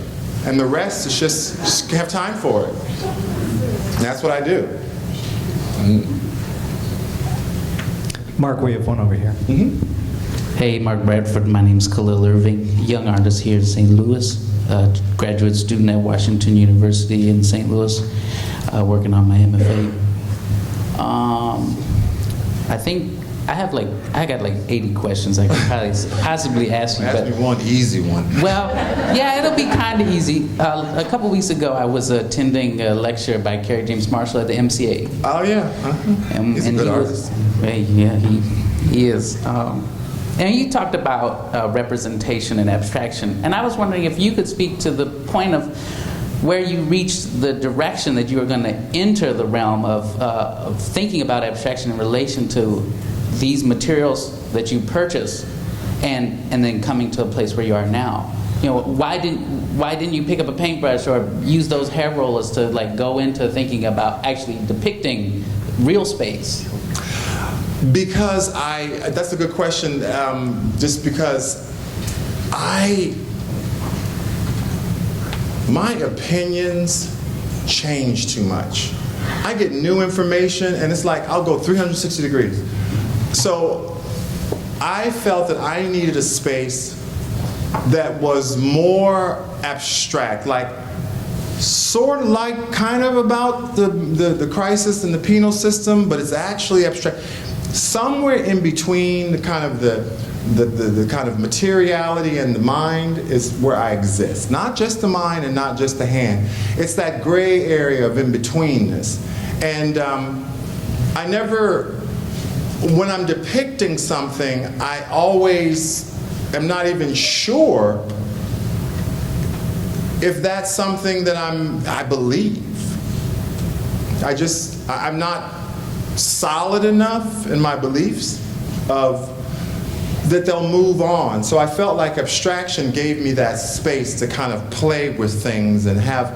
and the rest is just have time for it. And that's what I do. Mark, we have one over here. Hey, Mark Bradford. My name's Khalil Irving, young artist here in St. Louis, graduate student at Washington University in St. Louis, working on my MFA. I think I got like 80 questions I could probably possibly ask you. Ask me one easy one. Well, yeah, it'll be kind of easy. A couple weeks ago, I was attending a lecture by Kerry James Marshall at the MCA. Oh yeah, he's a good artist. Yeah, he is. And you talked about representation and abstraction, and I was wondering if you could speak to the point of where you reached the direction that you were going to enter the realm of thinking about abstraction in relation to these materials that you purchase, and then coming to a place where you are now. You know, why didn't you pick up a paintbrush or use those hair rollers to like go into thinking about actually depicting real space? Because that's a good question, just because my opinions change too much. I get new information and it's like I'll go 360 degrees. So I felt that I needed a space that was more abstract, like sort of like kind of about the crisis and the penal system, but it's actually abstract. Somewhere in between the kind of the kind of materiality and the mind is where I exist. Not just the mind and not just the hand. It's that gray area of in-betweenness. And I never, when I'm depicting something, I always am not even sure if that's something that I believe. I'm not solid enough in my beliefs that they'll move on. So I felt like abstraction gave me that space to kind of play with things and have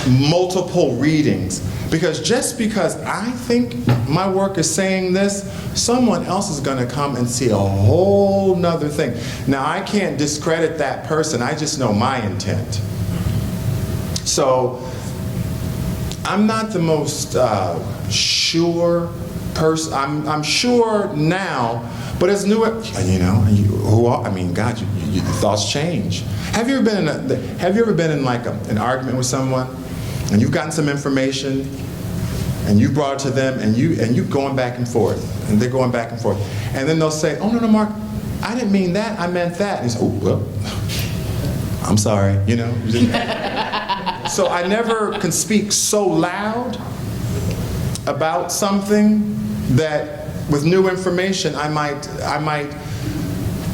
multiple readings. Because just because I think my work is saying this, someone else is going to come and see a whole nother thing. Now I can't discredit that person, I just know my intent. So I'm not the most sure person. I'm sure now, but as new, you know, I mean, God, your thoughts change. Have you ever been in like an argument with someone, and you've gotten some information, and you brought it to them, and you going back and forth, and they're going back and forth, and then they'll say, "Oh no, Mark, I didn't mean that. I meant that." And you say, "Oh well, I'm sorry," you know. So I never can speak so loud about something that with new information I might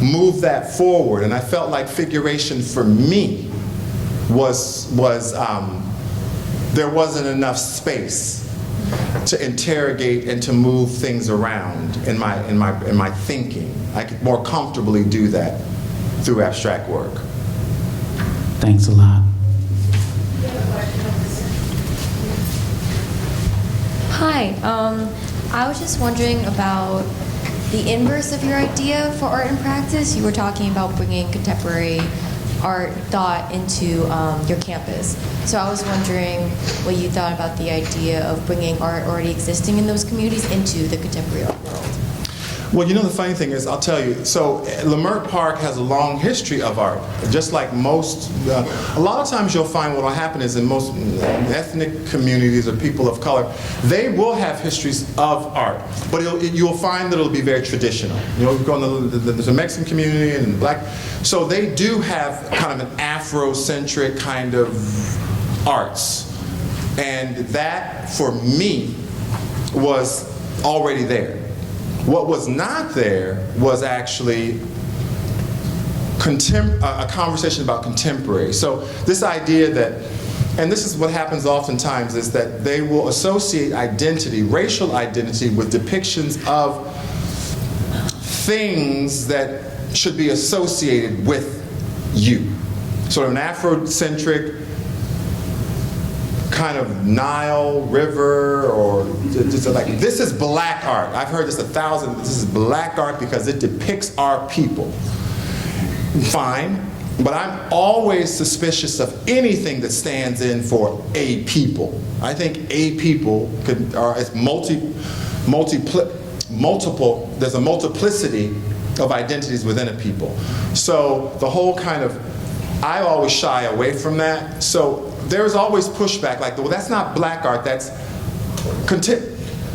move that forward. And I felt like figuration for me was there wasn't enough space to interrogate and to move things around in my thinking. I could more comfortably do that through abstract work. Thanks a lot. Hi, I was just wondering about the inverse of your idea for art and practice. You were talking about bringing contemporary art thought into your campus. So I was wondering what you thought about the idea of bringing art already existing in those communities into the contemporary art world. Well, you know, the funny thing is, I'll tell you, so Leimert Park has a long history of art, just like most, a lot of times you'll find what will happen is in most ethnic communities or people of color, they will have histories of art, but you'll find that it'll be very traditional. You know, you go in there's a Mexican community and black, so they do have kind of an Afrocentric kind of arts. And that, for me, was already there. What was not there was actually a conversation about contemporary. So this idea that, and this is what happens oftentimes, is that they will associate identity, racial identity, with depictions of things that should be associated with you. Sort of an Afrocentric kind of Nile River, or just like, this is black art. I've heard this 1,000, this is black art because it depicts our people. Fine, but I'm always suspicious of anything that stands in for a people. I think a people are multiple, there's a multiplicity of identities within a people. So the whole kind of, I always shy away from that. So there's always pushback, like, well, that's not black art, that's,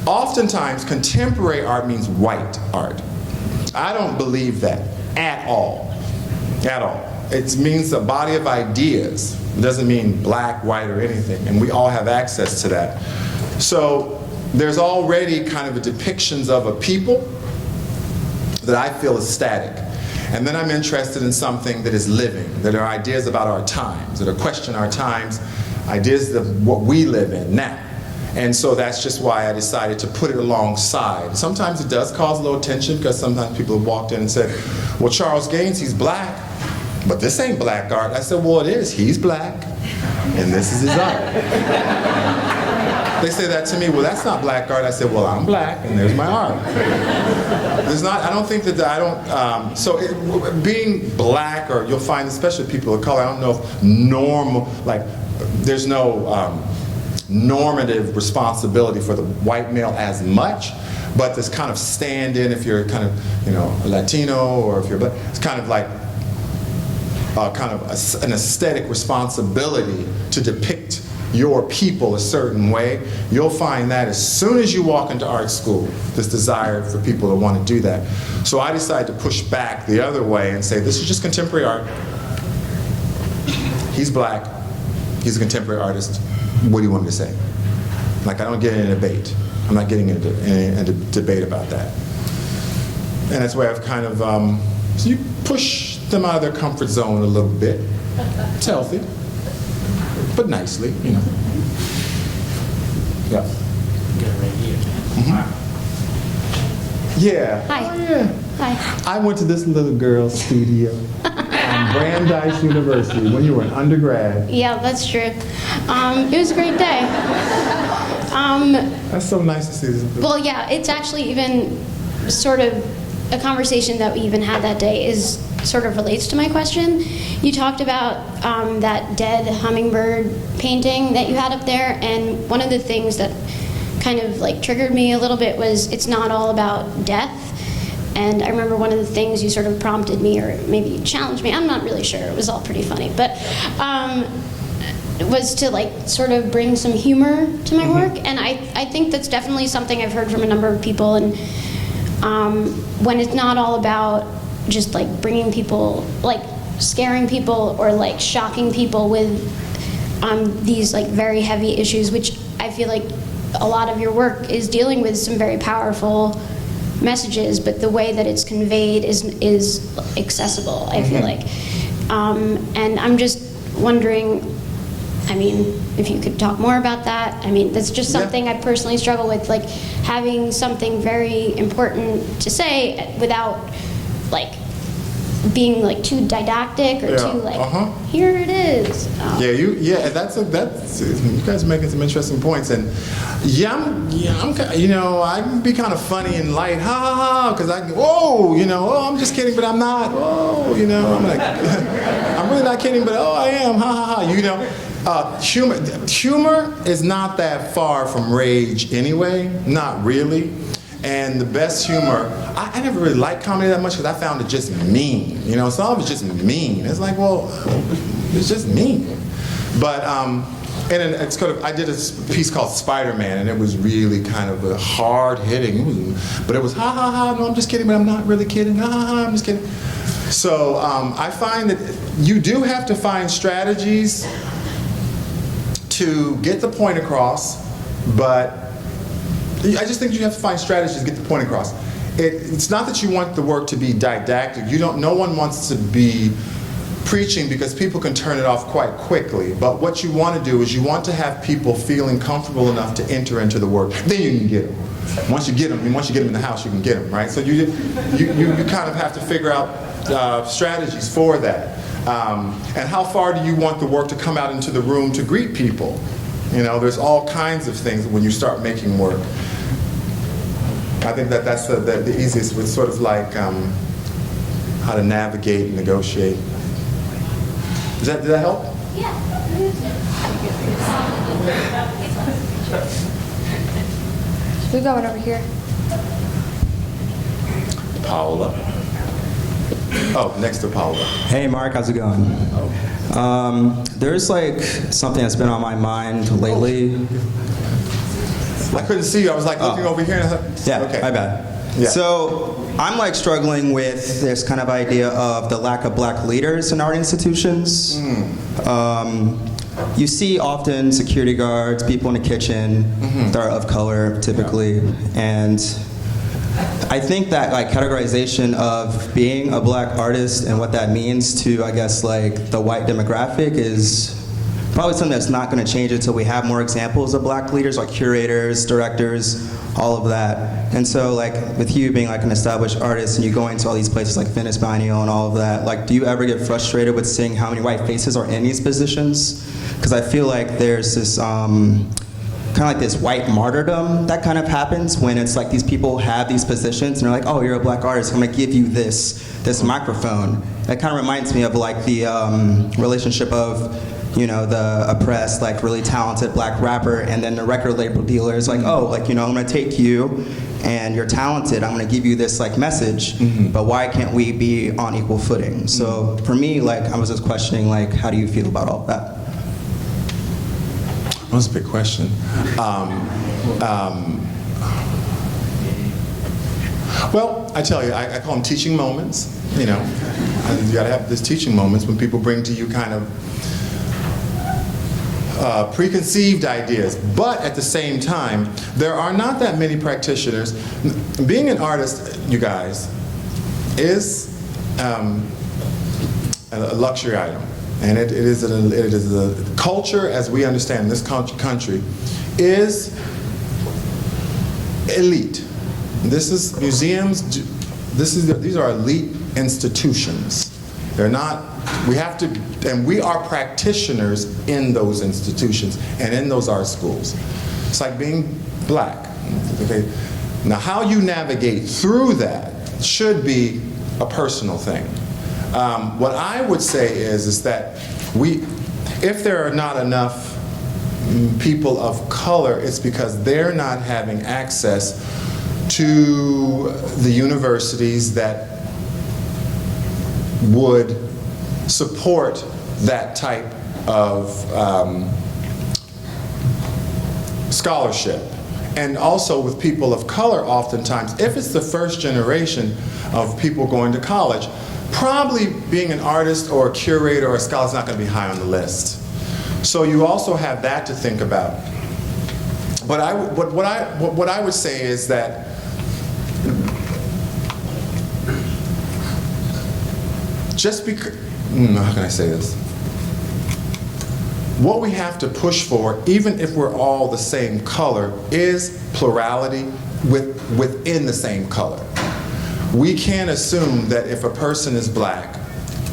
oftentimes contemporary art means white art. I don't believe that at all, at all. It means a body of ideas. It doesn't mean black, white, or anything, and we all have access to that. So there's already kind of a depictions of a people that I feel is static. And then I'm interested in something that is living, that are ideas about our times, that are question our times, ideas of what we live in now. And so that's just why I decided to put it alongside. Sometimes it does cause a little tension, because sometimes people have walked in and said, well, Charles Gaines, he's black, but this ain't black art. I said, well, it is. He's black, and this is his art. They say that to me, well, that's not black art. I said, well, I'm black, and there's my art. There's not, I don't think that, being black, or you'll find, especially people of color, I don't know if normal, like, there's no normative responsibility for the white male as much, but this kind of stand-in, if you're kind of, Latino, or if you're black, it's kind of like, an aesthetic responsibility to depict your people a certain way. You'll find that as soon as you walk into art school, this desire for people to want to do that. So I decided to push back the other way and say, this is just contemporary art. He's black, he's a contemporary artist. What do you want me to say? Like, I don't get in a debate. I'm not getting into a debate about that. And that's why I've kind of, so you push them out of their comfort zone a little bit. It's healthy, but nicely, Yeah. Yeah. Hi. Oh, yeah. Hi. I went to this little girl's studio on Brandeis University when you were an undergrad. Yeah, that's true. It was a great day. That's so nice to see this. Well, yeah, it's actually even sort of a conversation that we even had that day is sort of relates to my question. You talked about that dead hummingbird painting that you had up there, and one of the things that kind of like triggered me a little bit was it's not all about death. And I remember one of the things you sort of prompted me, or maybe challenged me, I'm not really sure, it was all pretty funny, but was to like sort of bring some humor to my work. And I think that's definitely something I've heard from a number of people. And when it's not all about just like bringing people, like scaring people or like shocking people with these like very heavy issues, which I feel like a lot of your work is dealing with some very powerful messages, but the way that it's conveyed is accessible, I feel like. And I'm just wondering, I mean, if you could talk more about that. I mean, that's just something I personally struggle with, like having something very important to say without like being like too didactic or too like, here it is. You guys are making some interesting points, and I can be kind of funny and light, ha ha ha, because I'm just kidding, but I'm not, I'm like, I'm really not kidding, but I am, ha ha ha, humor is not that far from rage anyway, not really. And the best humor, I never really liked comedy that much because I found it just mean. Some of it's just mean. It's like, well, it's just mean. But, it's kind of, I did a piece called Spider-Man, and it was really kind of a hard-hitting, but it was ha ha ha, no, I'm just kidding, but I'm not really kidding, ha ha ha, I'm just kidding. So I find that you do have to find strategies to get the point across, but I just think you have to find strategies to get the point across. it's not that you want the work to be didactic. No one wants to be preaching because people can turn it off quite quickly. But what you want to do is you want to have people feeling comfortable enough to enter into the work. Then you can get them. Once you get them in the house, you can get them, right? So you kind of have to figure out strategies for that. And how far do you want the work to come out into the room to greet people? You know, there's all kinds of things when you start making work. I think that's the easiest, with sort of like how to navigate and negotiate. Did that help? Yeah. We're going over here. Paula. Oh, next to Paula. Hey Mark, how's it going? There's like something that's been on my mind lately. I couldn't see you. I was like looking over here. And I thought, Yeah, okay. my bad. Yeah. So I'm like struggling with this kind of idea of the lack of black leaders in art institutions. You see often security guards, people in the kitchen that are of color typically, and I think that like categorization of being a black artist and what that means to, I guess, like the white demographic is probably something that's not going to change until we have more examples of black leaders, like curators, directors, all of that. And so like with you being like an established artist and you going to all these places like Venice Biennial and all of that, like do you ever get frustrated with seeing how many white faces are in these positions? Because I feel like there's this kind of like this white martyrdom that kind of happens when it's like these people have these positions and they're like, oh, you're a black artist, I'm gonna give you this microphone. That kind of reminds me of like the relationship of, you know, the oppressed, like really talented black rapper, and then the record label dealer is like, oh, like, you know, I'm gonna take you and you're talented, I'm gonna give you this like message, but why can't we be on equal footing? So for me, like, I was just questioning, like, how do you feel about all of that? That was a big question. Well, I tell you, I call them teaching moments, you know. And you gotta have these teaching moments when people bring to you kind of preconceived ideas. But at the same time, there are not that many practitioners. Being an artist, you guys, is a luxury item. And it is a culture, as we understand this country, is elite. This is museums. These are elite institutions. They're not. We have to, and we are practitioners in those institutions and in those art schools. It's like being black. Okay. Now, how you navigate through that should be a personal thing. What I would say is that if there are not enough people of color, it's because they're not having access to the universities that would support that type of scholarship. And also with people of color, oftentimes, if it's the first generation of people going to college, probably being an artist or a curator or a scholar is not going to be high on the list. So you also have that to think about. But what I would say is that just because, how can I say this? What we have to push for, even if we're all the same color, is plurality within the same color. We can't assume that if a person is black,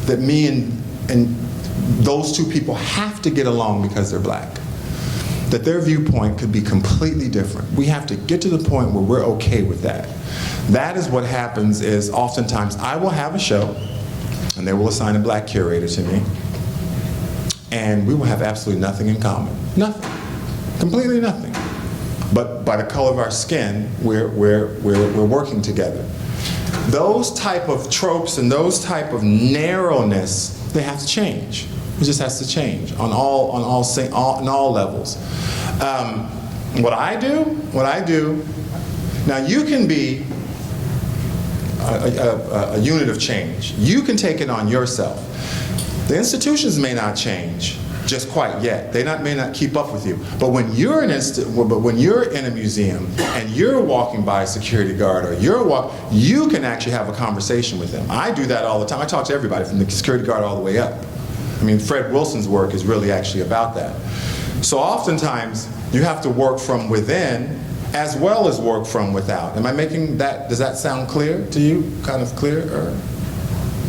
that me and those two people have to get along because they're black. That their viewpoint could be completely different. We have to get to the point where we're okay with that. That is what happens is oftentimes I will have a show and they will assign a black curator to me and we will have absolutely nothing in common. Nothing. Completely nothing. But by the color of our skin, we're working together. Those type of tropes and those type of narrowness, they have to change. It just has to change on all levels. What I do, now you can be a unit of change. You can take it on yourself. The institutions may not change, just quite yet. They may not keep up with you. But when you're in a museum and you're walking by a security guard, or you can actually have a conversation with them. I do that all the time. I talk to everybody from the security guard all the way up. I mean, Fred Wilson's work is really actually about that. So oftentimes you have to work from within as well as work from without. Am I making that, does that sound clear to you? Kind of clear? Or?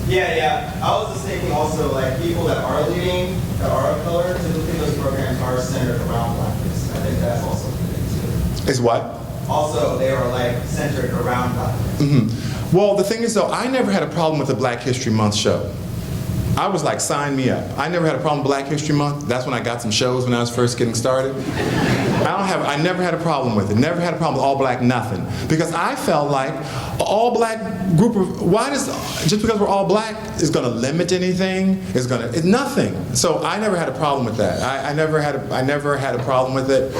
Yeah. I was just thinking also, like, people that are leading, that are of color, typically those programs are centered around blackness. I think that's also good too. Is what? Also, they are like centered around blackness. Mm-hmm. Well, the thing is though, I never had a problem with the Black History Month show. I was like, sign me up. I never had a problem with Black History Month. That's when I got some shows when I was first getting started. I never had a problem with it. Never had a problem with all black nothing. Because I felt like all black group of, just because we're all black is gonna limit anything, it's nothing. So I never had a problem with that. I never had a problem with it.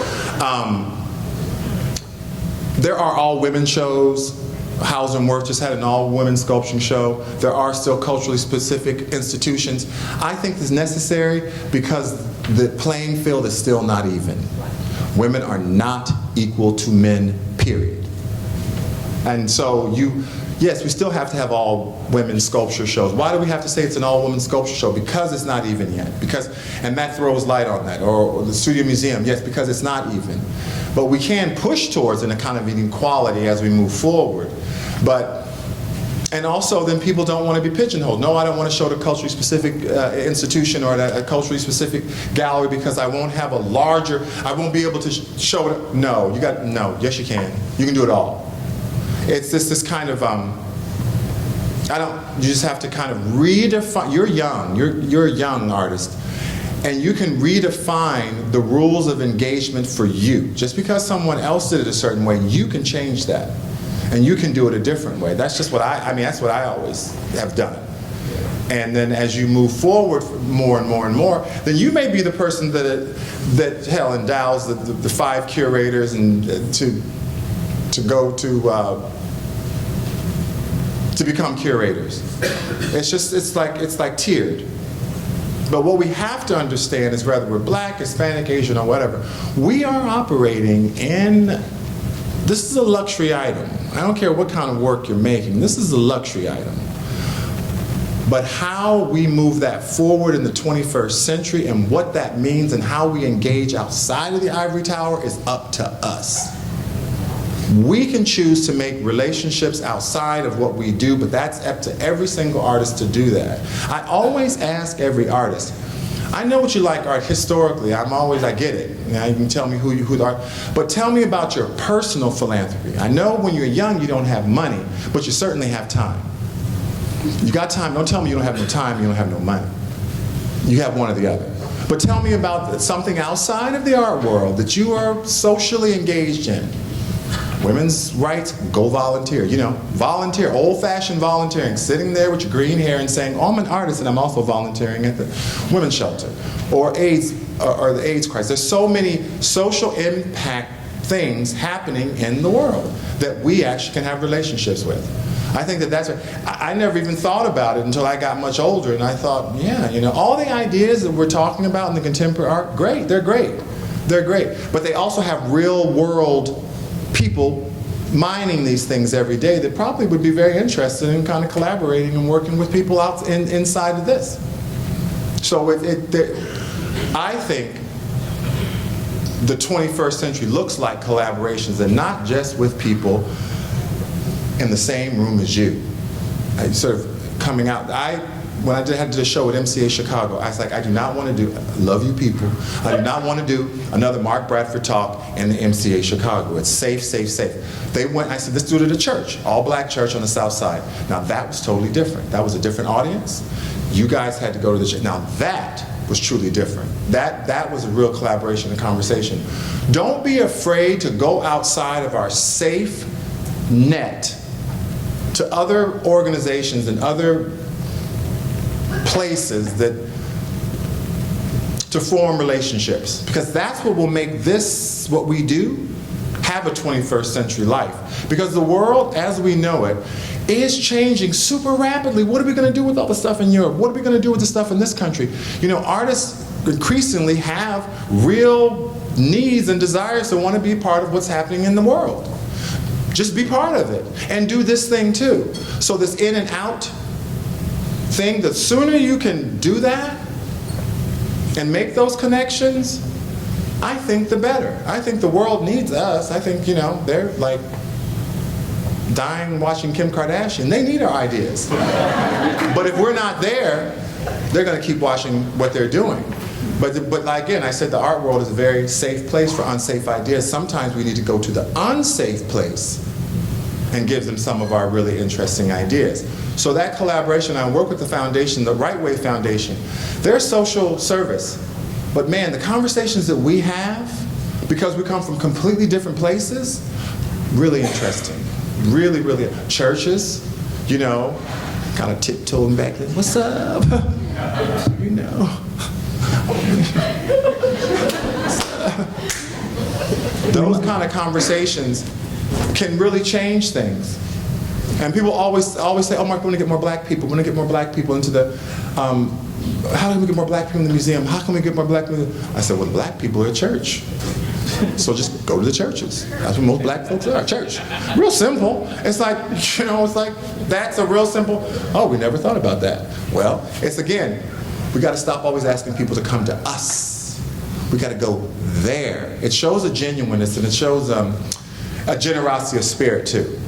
There are all women shows. House and Worth just had an all-women sculpting show. There are still culturally specific institutions. I think it's necessary because the playing field is still not even. Women are not equal to men, period. And so yes, we still have to have all-women sculpture shows. Why do we have to say it's an all-women sculpture show? Because it's not even yet. And that throws light on that. Or the Studio Museum, yes, because it's not even. But we can push towards an kind of inequality as we move forward. And also then people don't want to be pigeonholed. No, I don't want to show the culturally specific institution or a culturally specific gallery because I won't have I won't be able to show it. No, yes you can. You can do it all. It's this kind of, you just have to kind of redefine, you're a young artist. And you can redefine the rules of engagement for you. Just because someone else did it a certain way, you can change that. And you can do it a different way. That's just that's what I always have done. And then as you move forward more and more and more, then you may be the person that endows the 5 curators and to go to become curators. It's like tiered. But what we have to understand is whether we're black, Hispanic, Asian, or whatever, we are operating this is a luxury item. I don't care what kind of work you're making, this is a luxury item. But how we move that forward in the 21st century and what that means and how we engage outside of the ivory tower is up to us. We can choose to make relationships outside of what we do, but that's up to every single artist to do that. I always ask every artist, I know what you like art historically, I get it. You can tell me who the art, but tell me about your personal philanthropy. I know when you're young you don't have money, but you certainly have time. You got time, don't tell me you don't have no time, you don't have no money. You have one or the other. But tell me about something outside of the art world that you are socially engaged in. Women's rights, go volunteer. Volunteer, old-fashioned volunteering, sitting there with your green hair and saying, oh, I'm an artist and I'm also volunteering at the women's shelter. Or AIDS, or the AIDS crisis. There's so many social impact things happening in the world that we actually can have relationships with. I think that's I never even thought about it until I got much older, and I thought, yeah, all the ideas that we're talking about in the contemporary art, great, they're great. They're great. But they also have real world people mining these things every day that probably would be very interested in kind of collaborating and working with people out inside of this. So I think the 21st century looks like collaborations, and not just with people in the same room as you. I sort of coming out, when I had to do a show at MCA Chicago, I was like, I do not want to do, I love you people, I do not want to do another Mark Bradford talk in the MCA Chicago. It's safe, safe, safe. They went, I said, let's do it at a church, all black church on the south side. Now that was totally different. That was a different audience. You guys had to go to the church. Now that was truly different. That was a real collaboration and conversation. Don't be afraid to go outside of our safe net to other organizations and other places to form relationships, because that's what will make this, what we do, have a 21st century life. Because the world as we know it is changing super rapidly. What are we going to do with all the stuff in Europe? What are we going to do with the stuff in this country? Artists increasingly have real needs and desires to want to be part of what's happening in the world. Just be part of it and do this thing too. So this in and out thing, the sooner you can do that and make those connections, I think the better. I think the world needs us. I think, they're like dying watching Kim Kardashian. They need our ideas. But if we're not there, they're going to keep watching what they're doing. But again, I said the art world is a very safe place for unsafe ideas. Sometimes we need to go to the unsafe place and give them some of our really interesting ideas. So that collaboration, I work with the foundation, the Right Way Foundation. They're social service. But man, the conversations that we have, because we come from completely different places, really interesting. Really, really. Churches, kind of tiptoeing back there. What's up? Those kind of conversations can really change things. And people always say, oh, Mark, we want to get more black people. We want to get more black people into the, how can we get more black people in the museum? How can we get more black people? I said, well, the black people are at church. So just go to the churches. That's where most black folks are, church. Real simple. It's like, that's a real simple, oh, we never thought about that. Well, it's again, we got to stop always asking people to come to us. We got to go there. It shows a genuineness and it shows a generosity of spirit too.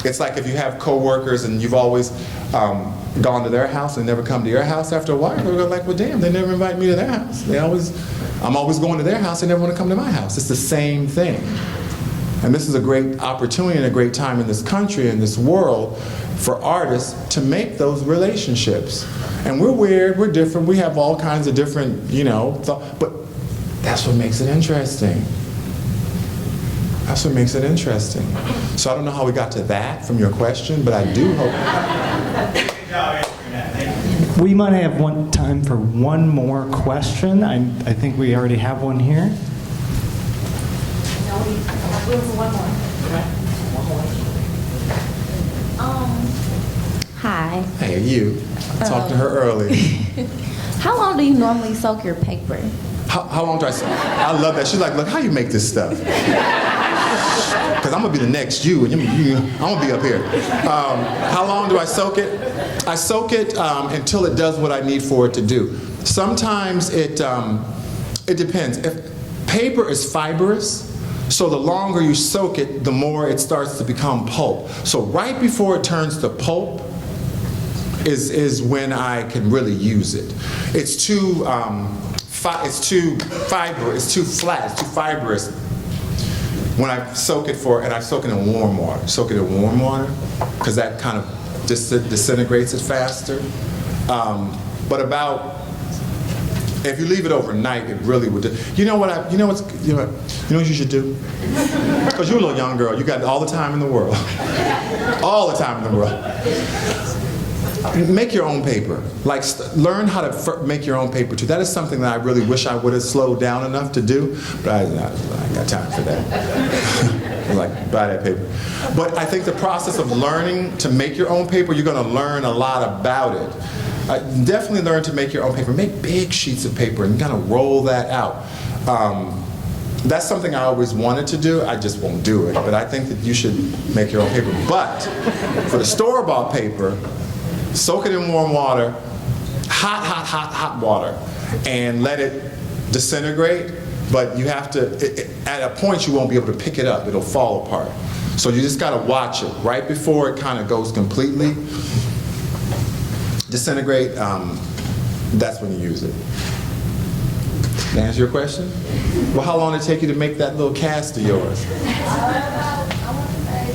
It's like if you have coworkers and you've always gone to their house and never come to your house after a while, they're like, well, damn, they never invite me to their house. I'm always going to their house, they never want to come to my house. It's the same thing. And this is a great opportunity and a great time in this country and this world for artists to make those relationships. And we're weird, we're different, we have all kinds of different, but that's what makes it interesting. That's what makes it interesting. So I don't know how we got to that from your question, but I do hope. We might have time for one more question. I think we already have one here. No, we have room for one more. Hi. Hey, you. I talked to her earlier. How long do you normally soak your paper? How long do I soak? I love that. She's like, look, how you make this stuff? Because I'm going to be the next you, and I'm going to be up here. How long do I soak it? I soak it until it does what I need for it to do. Sometimes it depends. If paper is fibrous, so the longer you soak it, the more it starts to become pulp. So right before it turns to pulp is when I can really use it. It's too it's too flat, it's too fibrous. When I soak it and I soak it in warm water. Soak it in warm water, because that kind of disintegrates it faster. But if you leave it overnight, it really would. You know what you should do? Because you're a little young girl, you got all the time in the world. All the time in the world. Make your own paper. Like, learn how to make your own paper too. That is something that I really wish I would have slowed down enough to do, but I ain't got time for that. Like, buy that paper. But I think the process of learning to make your own paper, you're going to learn a lot about it. Definitely learn to make your own paper. Make big sheets of paper and kind of roll that out. That's something I always wanted to do. I just won't do it. But I think that you should make your own paper. But for the store-bought paper, soak it in warm water, hot water, and let it disintegrate. But you have to, at a point you won't be able to pick it up. It'll fall apart. So you just gotta watch it. Right before it kind of goes completely disintegrate, that's when you use it. Did I answer your question? Well, how long did it take you to make that little cast of yours?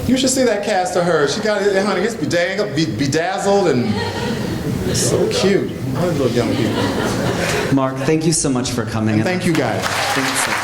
You should see that cast of hers. She got it, honey, it's bedazzled and so cute. Those little young people. Mark, thank you so much for coming. And thank you guys. Thanks.